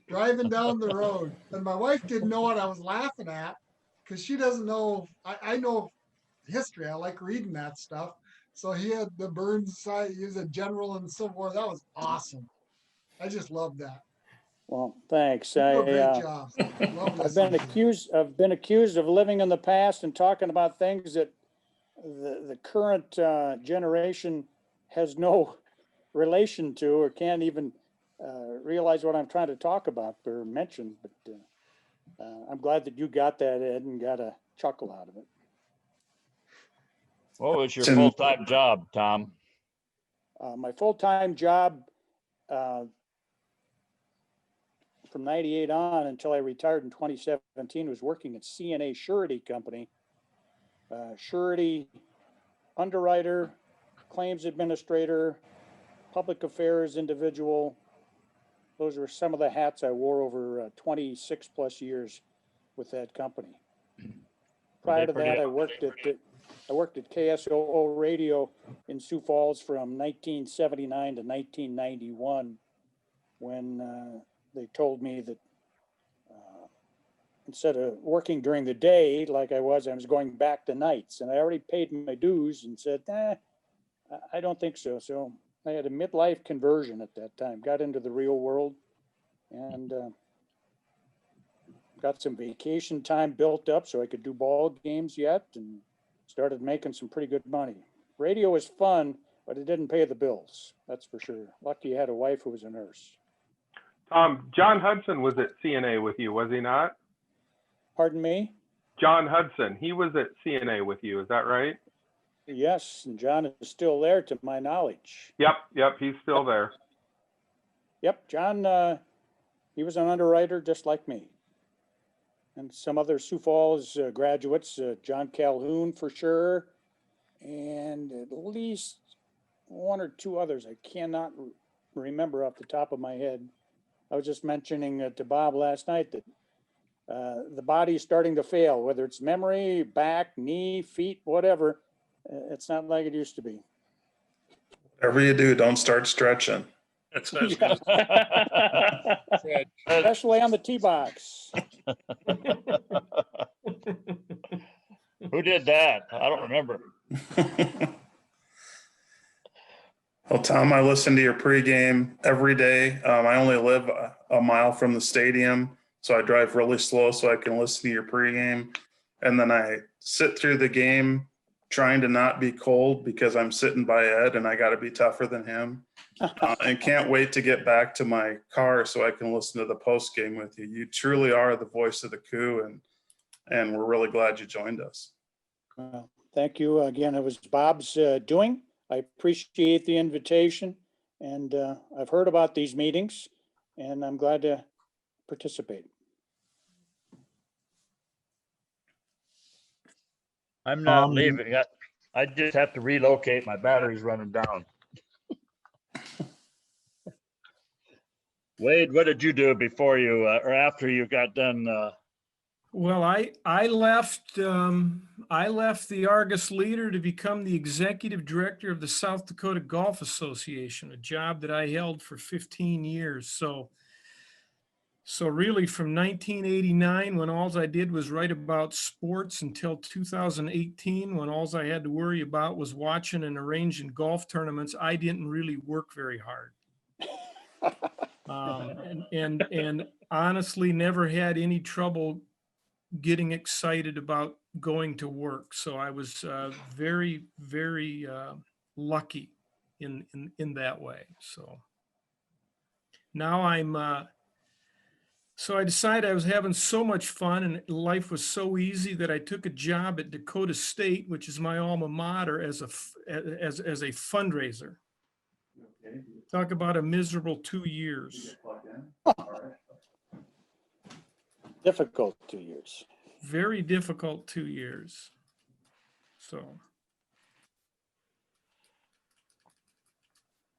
driving down the road. And my wife didn't know what I was laughing at because she doesn't know. I know history. I like reading that stuff. So he had the Burnside, he was a general and so forth. That was awesome. I just love that. Well, thanks. You do a great job. Love I've been accused of living in the past and talking about things that the current generation has no relation to or can't even realize what I'm trying to talk about or mention. But I'm glad that you got that, Ed, and got a chuckle out of it. What was your full-time job, Tom? My full-time job from 98 on until I retired in 2017 was working at CNA Surety Company. Surety underwriter, claims administrator, public affairs individual. Those were some of the hats I wore over 26 plus years with that company. Prior to that, I worked at KSOO Radio in Sioux Falls from 1979 to 1991, when they told me that instead of working during the day like I was going back to nights, and I already paid my dues and said, I don't think so. So I had a midlife conversion at that time, got into the real world, and got some vacation time built up so I could do ball games yet, and started making some pretty good money. Radio was fun, but it didn't pay the bills. That's for sure. Lucky I had a wife who was a nurse. John Hudson was at CNA with you, was he not? Pardon me? John Hudson, he was at CNA with you, is that right? Yes, and John is still there to my knowledge. Yep, he's still there. Yep, John, he was an underwriter just like me. And some other Sioux Falls graduates, John Calhoun for sure, and at least one or two others I cannot remember off the top of my head. I was just mentioning to Bob last night that the body is starting to fail, whether it's memory, back, knee, feet, whatever. It's not like it used to be. Whatever you do, don't start stretching. That's what I was gonna say. Especially on the tee box. Who did that? I don't remember. Well, Tom, I listen to your pregame every day. I only live a mile from the stadium, so I drive really slow so I can listen to your pregame. And then I sit through the game trying to not be cold because I'm sitting by Ed and I got to be tougher than him. And can't wait to get back to my car so I can listen to the post game with you. You truly are the voice of the Coup, and we're really glad you joined us. Thank you again. It was Bob's doing. I appreciate the invitation, and I've heard about these meetings, and I'm glad to participate. I'm not leaving. I just have to relocate. My battery's running down. Wade, what did you do before you or after you got done? Well, I left the Argus Leader to become the executive director of the South Dakota Golf Association, a job that I held for 15 years. So really from 1989, when all I did was write about sports, until 2018, when all I had to worry about was watching and arranging golf tournaments, I didn't really work very hard. And honestly never had any trouble getting excited about going to work. So I was very, very lucky in that way. So now so I decided I was having so much fun and life was so easy that I took a job at Dakota State, which is my alma mater, as a fundraiser. Talk about a miserable 2 years. Difficult 2 years. Very difficult 2 years. So.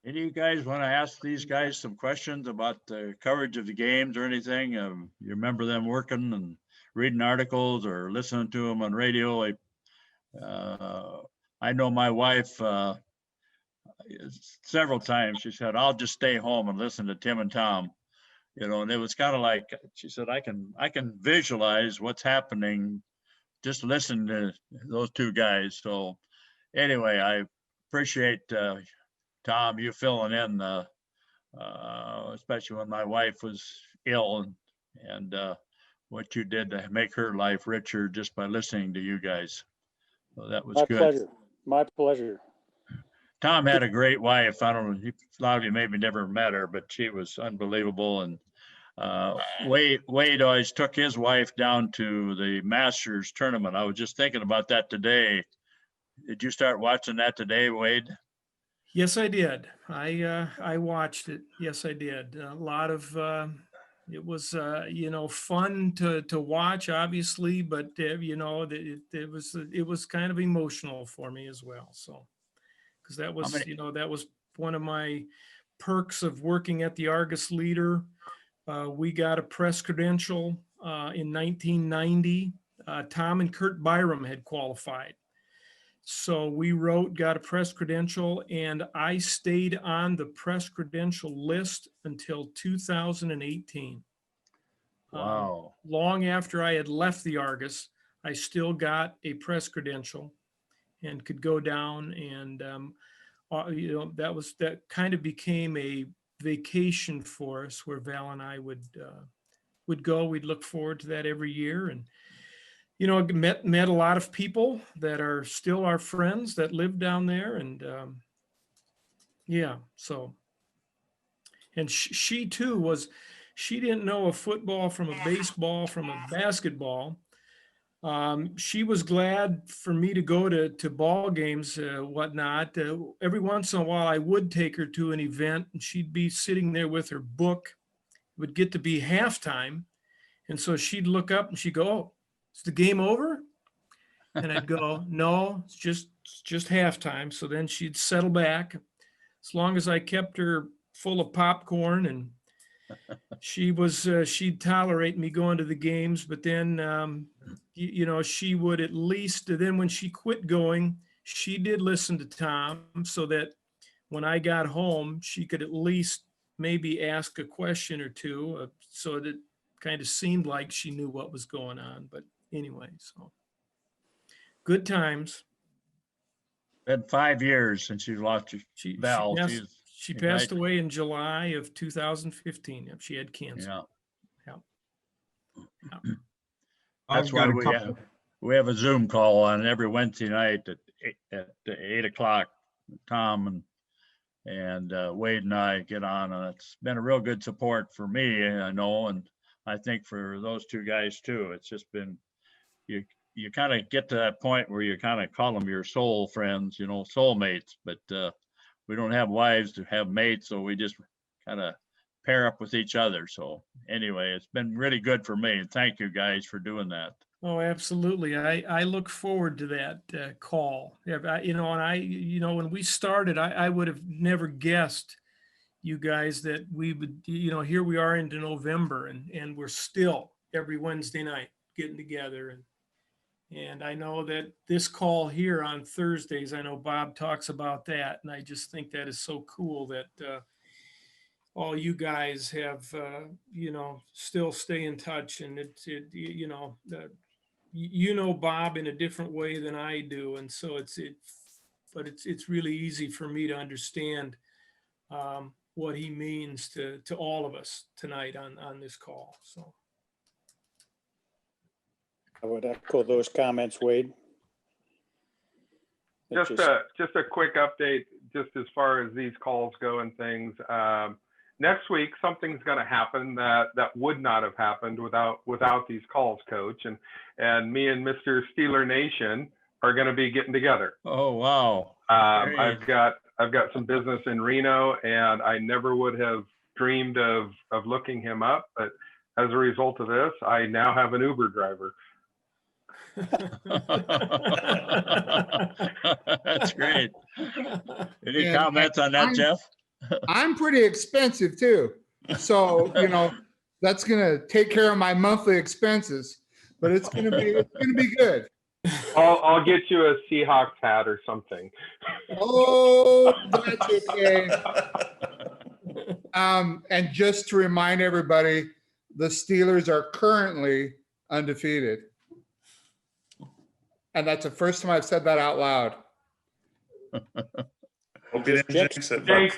Any of you guys want to ask these guys some questions about the coverage of the games or anything? You remember them working and reading articles or listening to them on radio? I know my wife several times, she said, I'll just stay home and listen to Tim and Tom. You know, and it was kind of like, she said, I can visualize what's happening just listening to those two guys. So anyway, I appreciate Tom, you filling in, especially when my wife was ill, and what you did to make her life richer just by listening to you guys. So that was My good. pleasure. My pleasure. Tom had a great wife. I don't know, a lot of you maybe never met her, but she was unbelievable. And Wade always took his wife down to the Masters tournament. I was just thinking about that today. Did you start watching that today, Wade? Yes, I did. I watched it. Yes, I did. A lot of it was fun to watch, obviously, but it was kind of emotional for me as well. So because that was that was one of my perks of working at the Argus Leader. We got a press credential in 1990. Tom and Kurt Byram had qualified. So we got a press credential, and I stayed on the press credential list until 2018. Wow. Long after I had left the Argus, I still got a press credential and could go down, and that kind of became a vacation for us, where Val and I would go. We'd look forward to that every year, and met a lot of people that are still our friends that live down there. And so, and she too she didn't know a football from a baseball, from a basketball. She was glad for me to go to ball games, whatnot. Every once in a while I would take her to an event, and she'd be sitting there with her book. It would get to be halftime. And so she'd look up and she'd go, "Oh, is the game over?" And I'd go, "No, it's just halftime." So then she'd settle back, as long as I kept her full of popcorn, and she'd tolerate me going to the games. But then, she would at least, then when she quit going, she did listen to Tom, so that when I got home, she could at least maybe ask a question or two, so that kind of seemed like she knew what was going on. But anyway, so good times. Been 5 years since you lost your She Val. she passed away in July of 2015. Yep, she had cancer. Yeah. Yep. That's why we have a Zoom call on every Wednesday night at 8 o'clock. Tom and Wade and I get on, and it's been a real good support for me, I know, and I think for those two guys too. It's just been, you kind of get to that point where you kind of call them your soul friends, you know, soulmates, but we don't have wives to have mates, so we just kind of pair up with each other. So anyway, it's been really good for me, and thank you guys for doing that. Oh, absolutely. I look forward to that call. Yeah, when we started, I would have never guessed, you guys, that we would, here we are into November, and we're still every Wednesday night getting together. And I know that this call here on Thursdays, I know Bob talks about that, and I just think that is so cool that all you guys have, still stay in touch. And Bob in a different way than I do. And so it's really easy for me to understand what he means to all of us tonight on this call. So I would echo those comments, Wade. Just a quick update, just as far as these calls go and things. Next week, something's going to happen that would not have happened without these calls, Coach. And me and Mr. Steeler Nation are going to be getting together. Oh, wow. I've got some business in Reno, and I never would have dreamed of looking him up. But as a result of this, I now have an Uber driver. That's great. Any comments on that, Jeff? I'm pretty expensive too. So, that's going to take care of my monthly expenses, but it's going to be good. I'll get you a Seahawks hat or something. Oh, that's okay. And just to remind everybody, the Steelers are currently undefeated. And that's the first time I've said that out loud. Hope you didn't jinx it. Jinx.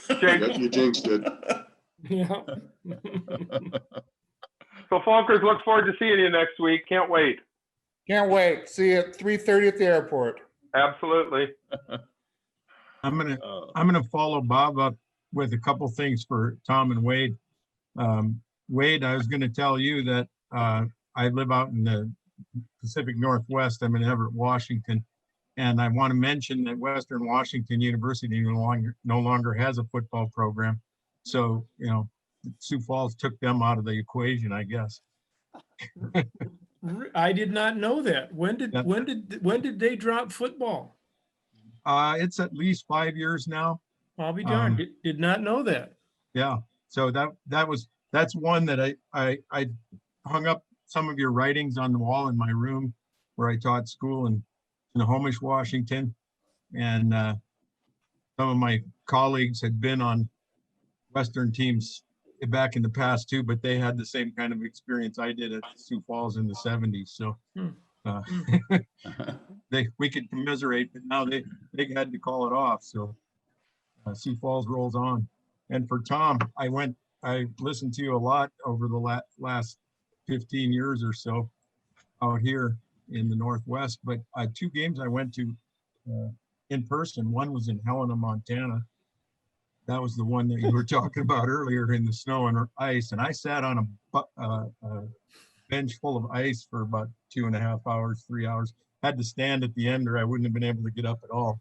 You jinxed it. Yeah. So Falkers, look forward to seeing you next week. Can't wait. Can't wait. See you at 3:30 at the airport. Absolutely. I'm gonna follow Bob up with a couple things for Tom and Wade. Wade, I was gonna tell you that I live out in the Pacific Northwest. I'm in Everett, Washington. And I want to mention that Western Washington University no longer has a football program. So, Sioux Falls took them out of the equation, I guess. I did not know that. When did they drop football? It's at least 5 years now. I'll be darned. Did not know that. Yeah. So that's one that I hung up some of your writings on the wall in my room where I taught school in Snohomish, Washington. And some of my colleagues had been on Western teams back in the past too, but they had the same kind of experience I did at Sioux Falls in the 70s. So we could commiserate, but now they had to call it off. So Sioux Falls rolls on. And for Tom, I listened to you a lot over the last 15 years or so out here in the Northwest, but 2 games I went to in person. One was in Helena, Montana. That was the one that you were talking about earlier in the snow and ice. And I sat on a bench full of ice for about 2.5 hours, 3 hours. Had to stand at the end or I wouldn't have been able to get up at all.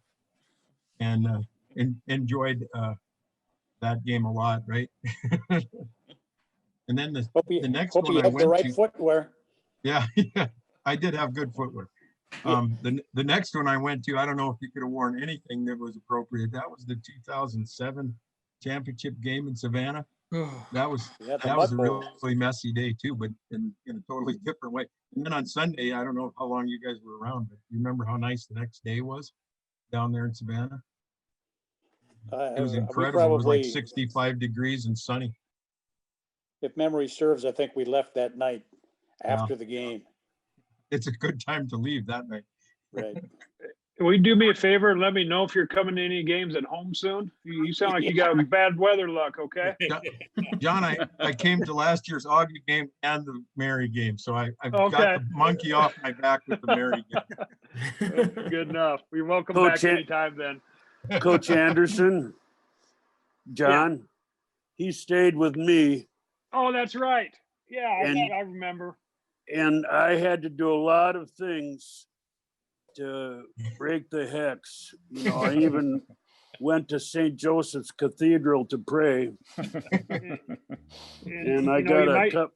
And enjoyed that game a lot, right? And then the next one I went to. The right footwear. Yeah, I did have good footwear. The next one I went to, I don't know if you could have worn anything that was appropriate. That was the 2007 championship game in Savannah. That was a really messy day too, but in a totally different way. And then on Sunday, I don't know how long you guys were around, but you remember how nice the next day was down there in Savannah? It was We incredible. It was like probably, 65 degrees and sunny. if memory serves, I think we left that night Yeah. after the game. It's a good time to leave that night. Right. Will you do me a favor and let me know if you're coming to any games at home soon? You sound like you got bad weather luck, okay? John, I came to last year's Augie game and the Mary game, so I've Okay. got the monkey off my back with the Mary game. Good enough. You're welcome Coach back An- anytime then. Coach Anderson, John, he stayed with me, Oh, that's right. Yeah, And- I remember. and I had to do a lot of things to break the hex. You know, I even went to St. Joseph's Cathedral to pray, and I got a cup.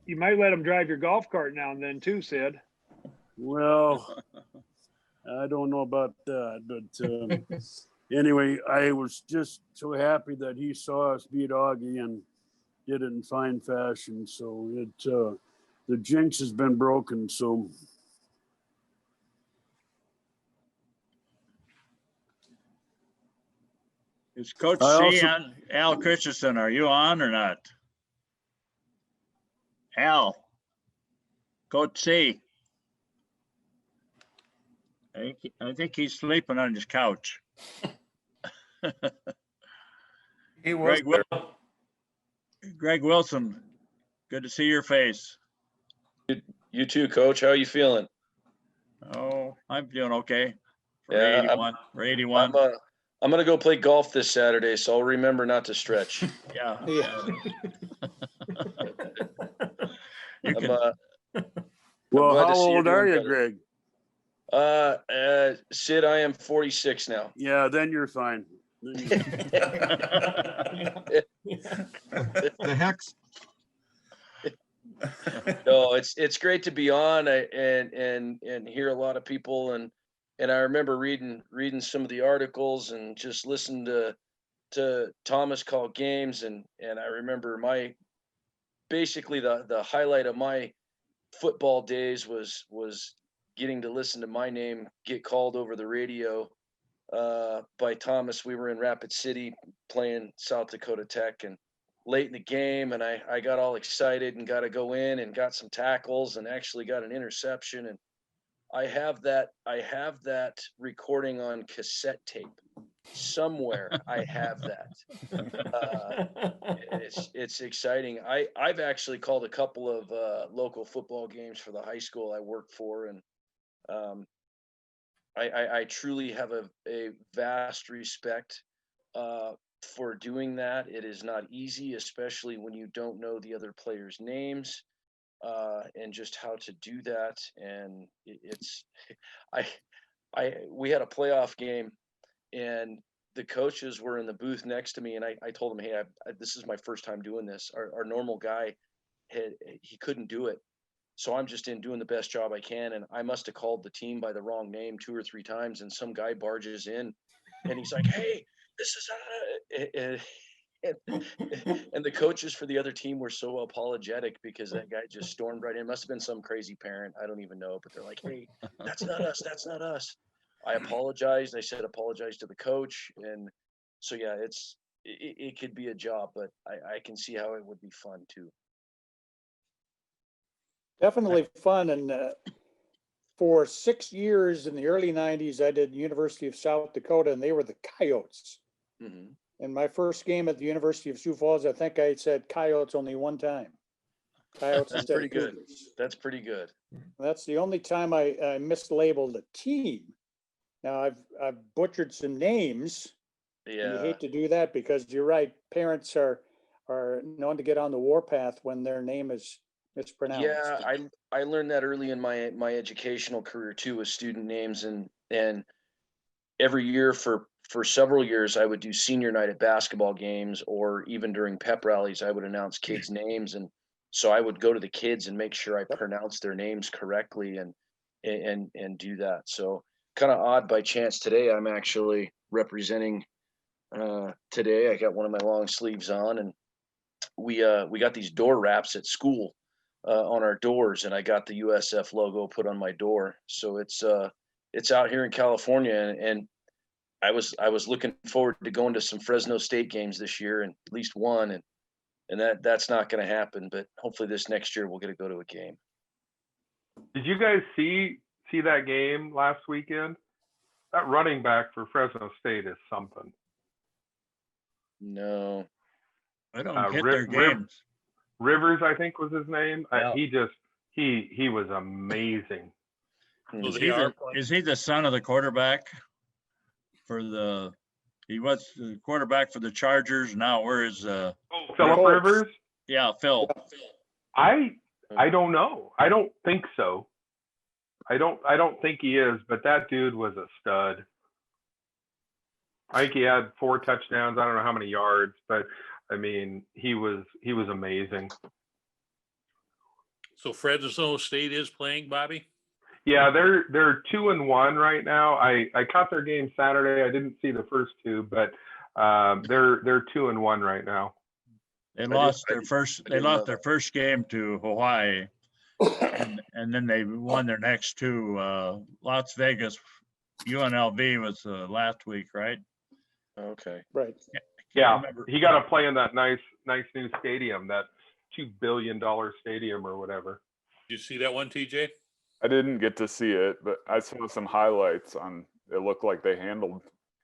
You might let him drive your golf cart now and then too, Sid. Well, I don't know about that, but anyway, I was just so happy that he saw us beat Augie and did it in fine fashion. So the jinx has been broken. So Is Coach I C also- on? Al Christensen, are you on or not? Al, Coach C. I think he's sleeping on his couch. He was. Greg Wilson, good to see your face. You too, Coach. How are you feeling? Oh, I'm doing okay. For Yeah, 81. For 81. I'm gonna go play golf this Saturday, so I'll remember not to stretch. Yeah. I'm, well, glad to how see you're old are doing you, better. Greg? Sid, I am 46 now. Yeah, then you're fine. The hex. No, it's great to be on and hear a lot of people and I remember reading some of the articles and just listening to Thomas call games and I remember basically the highlight of my football days was getting to listen to my name get called over the radio by Thomas. We were in Rapid City playing South Dakota Tech and late in the game and I got all excited and got to go in and got some tackles and actually got an interception and I have that recording on cassette tape somewhere. I have that. It's exciting. I've actually called a couple of local football games for the high school I work for and I truly have a vast respect for doing that. It is not easy, especially when you don't know the other players' names and just how to do that. And we had a playoff game and the coaches were in the booth next to me and I told them, hey, this is my first time doing this. Our normal guy, he couldn't do it. So I'm just in doing the best job I can. And I must have called the team by the wrong name 2 or 3 times. And some guy barges in and he's like, hey, this is, and the coaches for the other team were so apologetic because that guy just stormed right in. Must have been some crazy parent. I don't even know, but they're like, hey, that's not us. That's not us. I apologized. I said, apologize to the coach. And so, yeah, it could be a job, but I can see how it would be fun too. Definitely fun. And for 6 years in the early 90s, I did University of South Dakota and they were the Coyotes. Mm-hmm. And my first game at the University of Sioux Falls, I think I said Coyotes only one time. Coyotes That's instead pretty of good. Cougars. That's pretty good. That's the only time I mislabeled a team. Now I've butchered some names. And you Yeah. hate to do that because you're right. Parents are known to get on the warpath when their name is mispronounced. Yeah, I learned that early in my educational career too with student names and every year for several years I would do senior night at basketball games or even during pep rallies I would announce kids' names and so I would go to the kids and make sure I pronounced their names correctly and do that. So kind of odd by chance today I'm actually representing today. I got one of my long sleeves on and we got these door wraps at school on our doors and I got the USF logo put on my door. So it's out here in California and I was looking forward to going to some Fresno State games this year, and at least one, and that's not going to happen. But hopefully this next year we'll get to go to a game. Did you guys see that game last weekend? That running back for Fresno State is something. No, I don't get their games. Rivers, I think was his name. Yeah. He was amazing. Is he the son of the quarterback he was the quarterback for the Chargers? Now where is Phillip Rivers? Yeah, Phil. I don't know. I don't think so. I don't think he is, but that dude was a stud. I think he had 4 touchdowns. I don't know how many yards, but I mean, he was amazing. So Fresno State is playing, Bobby? Yeah, they're 2-1 right now. I caught their game Saturday. I didn't see the first 2, but they're 2-1 right now. They lost their first game to Hawaii, and then they won their next 2. Las Vegas, UNLV was last week, right? Okay. Right. Yeah, he got to play in that nice new stadium, that $2 billion stadium or whatever. Did you see that one, TJ? I didn't get to see it, but I saw some highlights on. It looked like they handled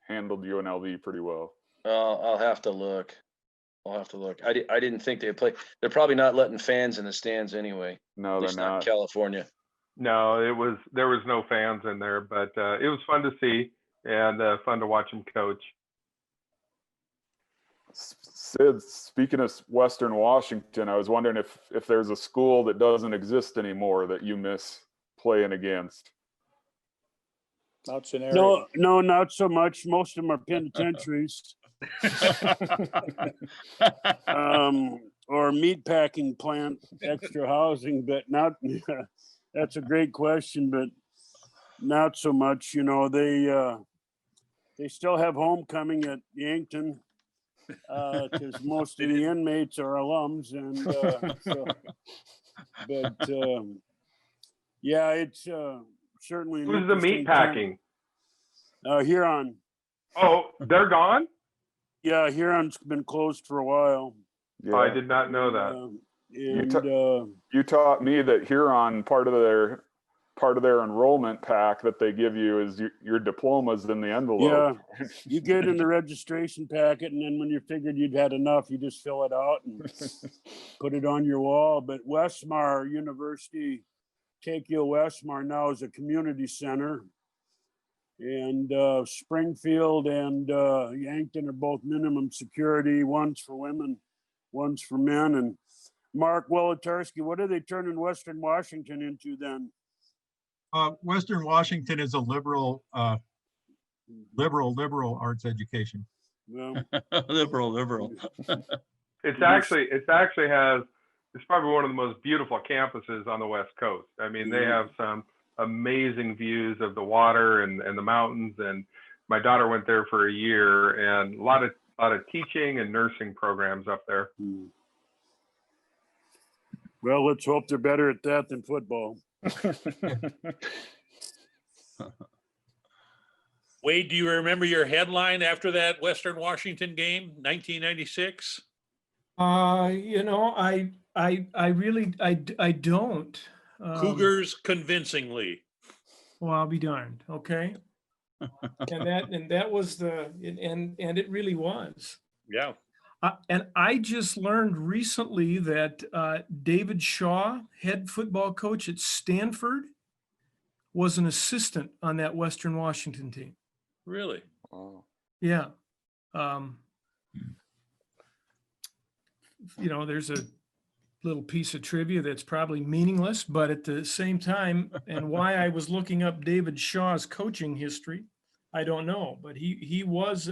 UNLV pretty well. I'll have to look. I didn't think they'd play. They're probably not letting fans in the stands anyway. No, At least they're not. in California. No, there was no fans in there, but it was fun to see and fun to watch him coach. Sid, speaking of Western Washington, I was wondering if there's a school that doesn't exist anymore that you miss playing against. Not area. No, not so much. Most of them are penitentiaries. Or meat packing plant, extra housing, but not. That's a great question, but not so much. You know, they still have homecoming at Yankton because most of the inmates are alums, and yeah, it's certainly. Who's the meat packing? Huron. Oh, they're gone? Yeah, Huron's been closed for a while. Yeah. I did not know that. You taught me that Huron, part of their enrollment pack that they give you is your diplomas in the envelope. Yeah, you get in the registration packet, and then when you figured you'd had enough, you just fill it out and put it on your wall. But Westmar University, Takeo Westmar now is a community center. And Springfield and Yankton are both minimum security. One's for women, one's for men. And Mark Wolotarski, what are they turning Western Washington into then? Western Washington is a liberal arts education. Well, liberal. It's probably one of the most beautiful campuses on the West Coast. I mean, they have some amazing views of the water and the mountains, and my daughter went there for a year, and a lot of teaching and nursing programs up there. Well, let's hope they're better at that than football. Wade, do you remember your headline after that Western Washington game, 1996? You know, I really don't. Cougars convincingly. Well, I'll be darned. Okay. and that was and it really was. Yeah. And I just learned recently that David Shaw, head football coach at Stanford, was an assistant on that Western Washington team. Really? Wow. Yeah. You know, there's a little piece of trivia that's probably meaningless, but at the same time, and why I was looking up David Shaw's coaching history, I don't know, but he was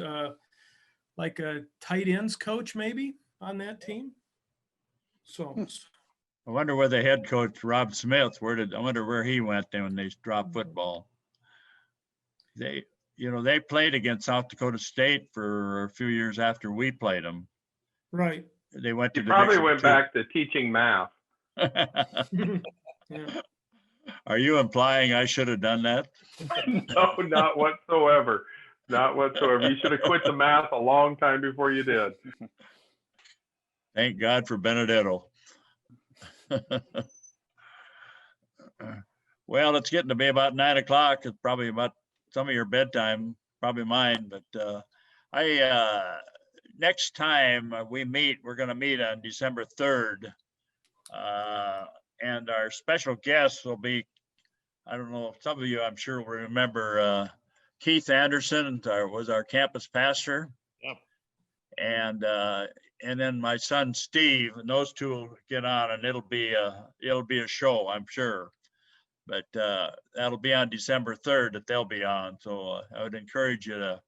like a tight ends coach maybe on that team. So I wonder where the head coach Rob Smith, I wonder where he went then when they dropped football. They played against South Dakota State for a few years after we played them. Right. They went to probably went back to teaching math. Yeah. Are you implying I should have done that? No, not whatsoever. Not whatsoever. You should have quit the math a long time before you did. Thank God for Benedetto. Well, it's getting to be about 9 o'clock. It's probably about some of your bedtime, probably mine. But next time we meet, we're going to meet on December 3rd. And our special guest will be, I don't know, some of you I'm sure will remember Keith Anderson was our campus pastor. Yep. And then my son Steve, and those two will get on, and it'll be a show, I'm sure. But that'll be on December 3rd that they'll be on. So I would encourage you to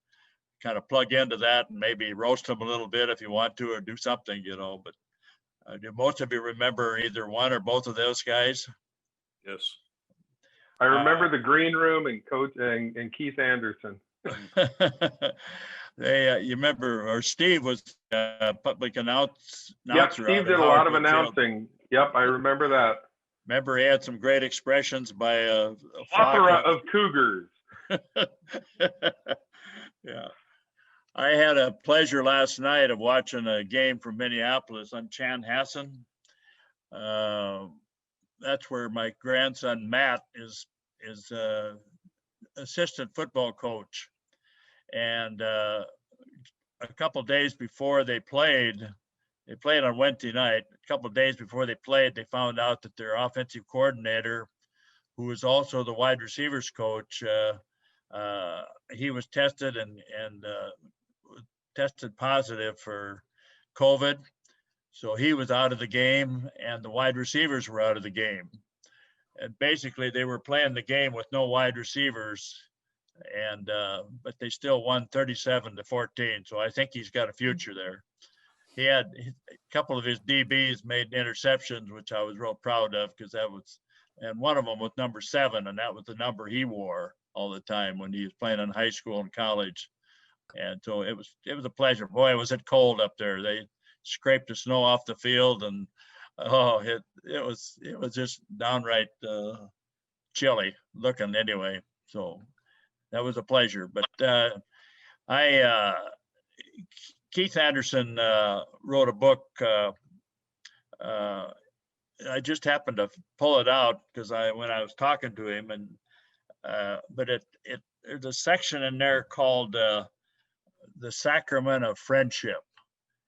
kind of plug into that and maybe roast them a little bit if you want to, or do something, you know. But do most of you remember either one or both of those guys? Yes. I remember the green room and Coach and Keith Anderson. You remember, or Steve was public announcer. Yep, Steve did a lot of announcing. Yep, I remember that. Remember, he had some great expressions by a plethora of Cougars. Yeah. I had a pleasure last night of watching a game from Minneapolis on Chanhassen. That's where my grandson Matt is assistant football coach. And a couple days before they played on Wednesday night. A couple of days before they played, they found out that their offensive coordinator, who was also the wide receivers coach, he was tested and tested positive for COVID. So he was out of the game, and the wide receivers were out of the game. And basically they were playing the game with no wide receivers, and but they still won 37-14. So I think he's got a future there. He had a couple of his DBs made interceptions, which I was real proud of, because that was, and one of them was number 7, and that was the number he wore all the time when he was playing in high school and college. And so it was a pleasure. Boy, was it cold up there. They scraped the snow off the field, and it was just downright chilly looking anyway. So that was a pleasure. But Keith Anderson wrote a book. I just happened to pull it out because when I was talking to him, and but there's a section in there called The Sacrament of Friendship,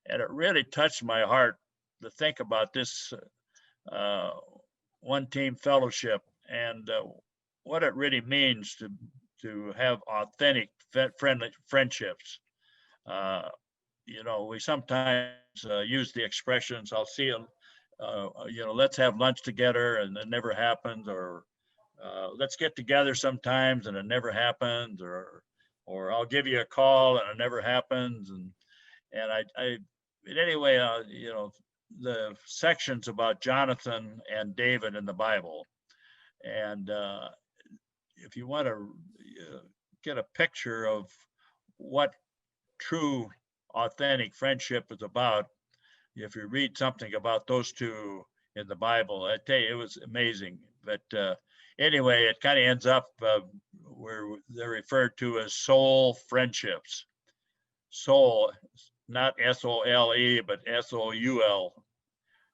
and it really touched my heart to think about this one team fellowship and what it really means to have authentic friendly friendships. You know, we sometimes use the expressions, I'll see you, let's have lunch together, and it never happens, or let's get together sometimes and it never happens, or I'll give you a call and it never happens. And anyway, the sections about Jonathan and David in the Bible. And if you want to get a picture of what true authentic friendship is about, if you read something about those two in the Bible, I tell you, it was amazing. But anyway, it kind of ends up where they're referred to as soul friendships. Soul, not S-O-L-E, but S-O-U-L.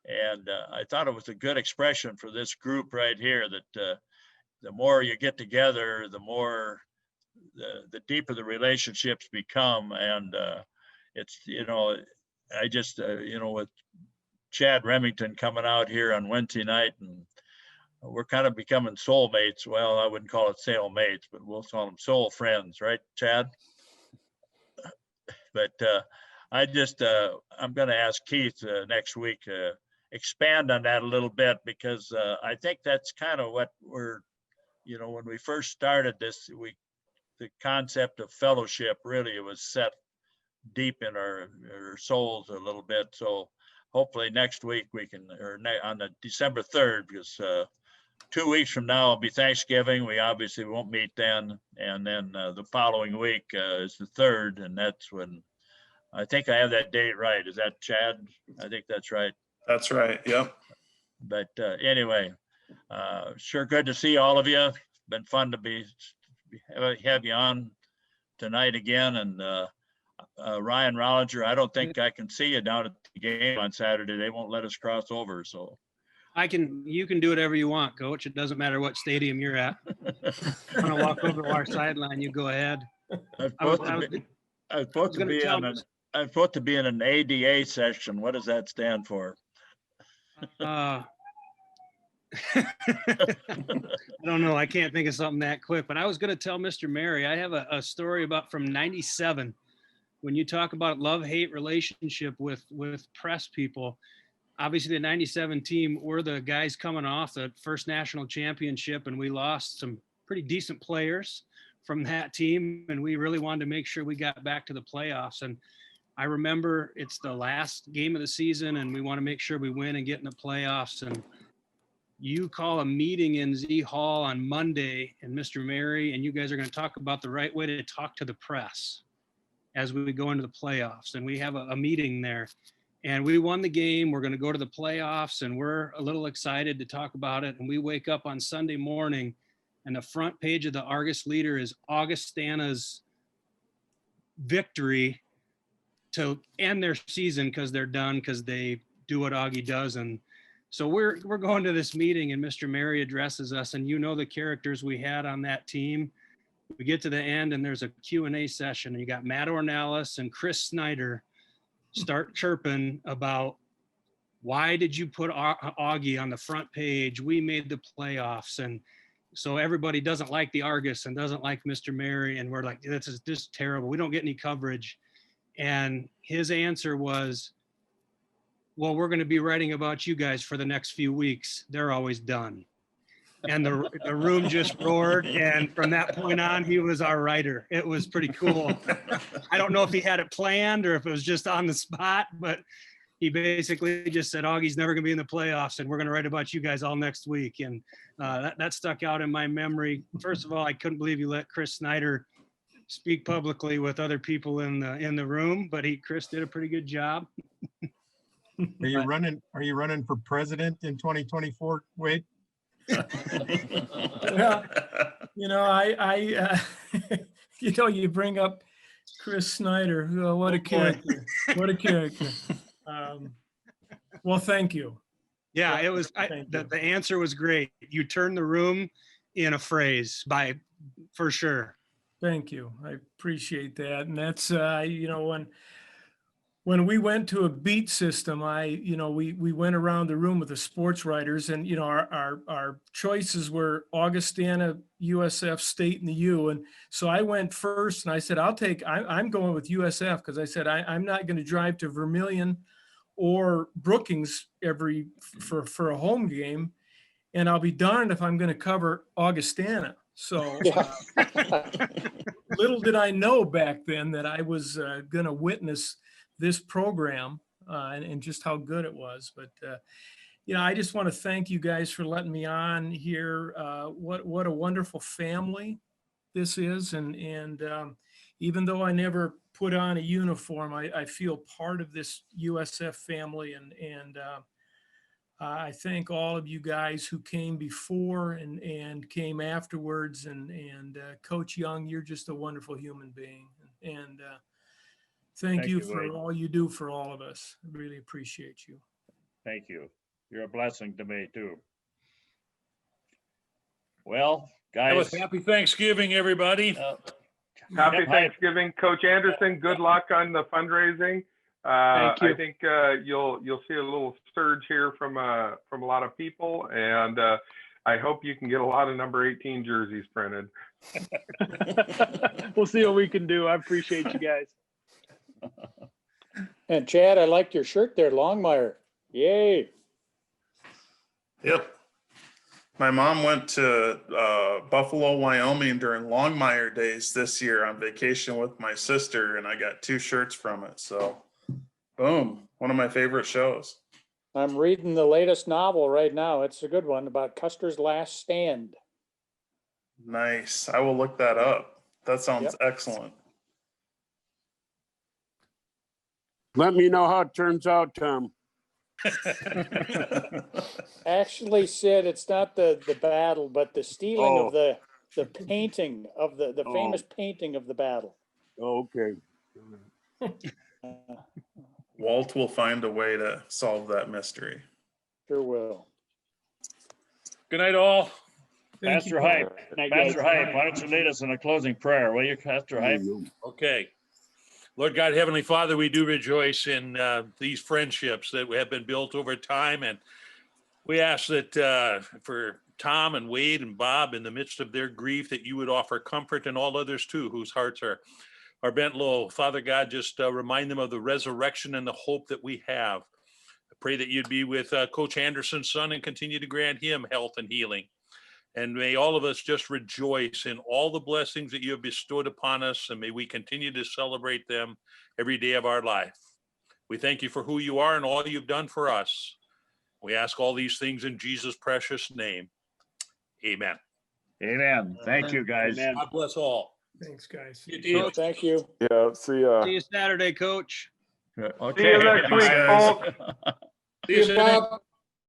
And I thought it was a good expression for this group right here, that the more you get together, the more, the deeper the relationships become. And it's, I just, with Chad Remington coming out here on Wednesday night, and we're kind of becoming soulmates. Well, I wouldn't call it mates, but we'll call them soul friends, right, Chad? But I'm going to ask Keith next week expand on that a little bit, because I think that's kind of what we're, when we first started this, the concept of fellowship really was set deep in our souls a little bit. So hopefully next week we can, on the December 3rd, because 2 weeks from now will be Thanksgiving. We obviously won't meet then. And then the following week is the 3rd. And that's when, I think I have that date right. Is that Chad? I think that's right. That's right. Yep. But anyway, sure good to see all of you. Been fun to have you on tonight again. And Ryan Rollinger, I don't think I can see you down at the game on Saturday. They won't let us cross over. So You can do whatever you want, Coach. It doesn't matter what stadium you're at. I'm gonna walk over to our sideline. You go ahead. I'm supposed to be in an ADA session. What does that stand for? I don't know. I can't think of something that quick, but I was going to tell Mr. Mary, I have a story about from 97. When you talk about love-hate relationship with press people, obviously the 97 team, we're the guys coming off the first national championship, and we lost some pretty decent players from that team. And we really wanted to make sure we got back to the playoffs. And I remember it's the last game of the season and we want to make sure we win and get in the playoffs. And you call a meeting in Z Hall on Monday, and Mr. Mary and you guys are going to talk about the right way to talk to the press as we go into the playoffs. And we have a meeting there, and we won the game. We're going to go to the playoffs, and we're a little excited to talk about it. And we wake up on Sunday morning, and the front page of the Argus Leader is Augustana's victory to end their season because they're done, because they do what Augie does. And so we're going to this meeting, and Mr. Mary addresses us, and you know the characters we had on that team. We get to the end, and there's a Q&A session, and you got Matt Ornelas and Chris Snyder start chirping about, why did you put Augie on the front page? We made the playoffs. And so everybody doesn't like the Argus and doesn't like Mr. Mary. And we're like, this is just terrible. We don't get any coverage. And his answer was, well, we're going to be writing about you guys for the next few weeks. They're always done. And the room just roared. And from that point on, he was our writer. It was pretty cool. I don't know if he had it planned or if it was just on the spot, but he basically just said, Augie's never going to be in the playoffs, and we're going to write about you guys all next week. And that stuck out in my memory. First of all, I couldn't believe you let Chris Snyder speak publicly with other people in the room, but Chris did a pretty good job. Are you running for president in 2024, Wade? Well, I you bring up Chris Snyder. Oh, what a character! What a character! Well, thank you. Yeah, it was. The answer was great. You turned the room in a phrase, for sure. Thank you. I appreciate that. And that's when we went to a beat system, we went around the room with the sports writers, and our choices were Augustana, USF, State, and the U. And so I went first, and I said, I'm going with USF, because I said I'm not going to drive to Vermilion or Brookings for a home game, and I'll be darned if I'm going to cover Augustana. So little did I know back then that I was going to witness this program and just how good it was. But I just want to thank you guys for letting me on here. What a wonderful family this is, and even though I never put on a uniform, I feel part of this USF family, and I thank all of you guys who came before and came afterwards, and Coach Young, you're just a wonderful human being, and thank you for Wade. all you do for all of us. I really appreciate you. Thank you. You're a blessing to me too. Well, guys. Happy Thanksgiving, everybody. Happy Thanksgiving, Coach Anderson. Good luck on the fundraising. Thank you. I think you'll see a little surge here from a lot of people, and I hope you can get a lot of number 18 jerseys printed. We'll see what we can do. I appreciate you guys. And Chad, I liked your shirt there, Longmire. Yay. Yep. My mom went to Buffalo, Wyoming during Longmire days this year on vacation with my sister, and I got 2 shirts from it. So, boom, one of my favorite shows. I'm reading the latest novel right now. It's a good one about Custer's Last Stand. Nice. I will look that up. That sounds excellent. Let me know how it turns out, Tom. Actually, Sid, it's not the battle, but the stealing of the painting of the famous painting of the battle. Okay. Walt will find a way to solve that mystery. Sure will. Good night, all. Thank you, Pastor Paul. Hype, Pastor Hype, why don't you lead us in a closing prayer, will you, Pastor Hype? Okay. Lord God, Heavenly Father, we do rejoice in these friendships that have been built over time. And we ask that for Tom and Wade and Bob, in the midst of their grief, that you would offer comfort, and all others too, whose hearts are bent low. Father God, just remind them of the resurrection and the hope that we have. I pray that you'd be with Coach Anderson's son and continue to grant him health and healing. And may all of us just rejoice in all the blessings that you have bestowed upon us, and may we continue to celebrate them every day of our life. We thank you for who you are and all you've done for us. We ask all these things in Jesus' precious name. Amen. Amen. Thank you, guys. Amen. God bless all. Thanks, guys. Coach, thank you. Yeah, see ya. See you Saturday, Coach. Okay. See you next week, guys. folks. See you Hey, Saturday. Bob,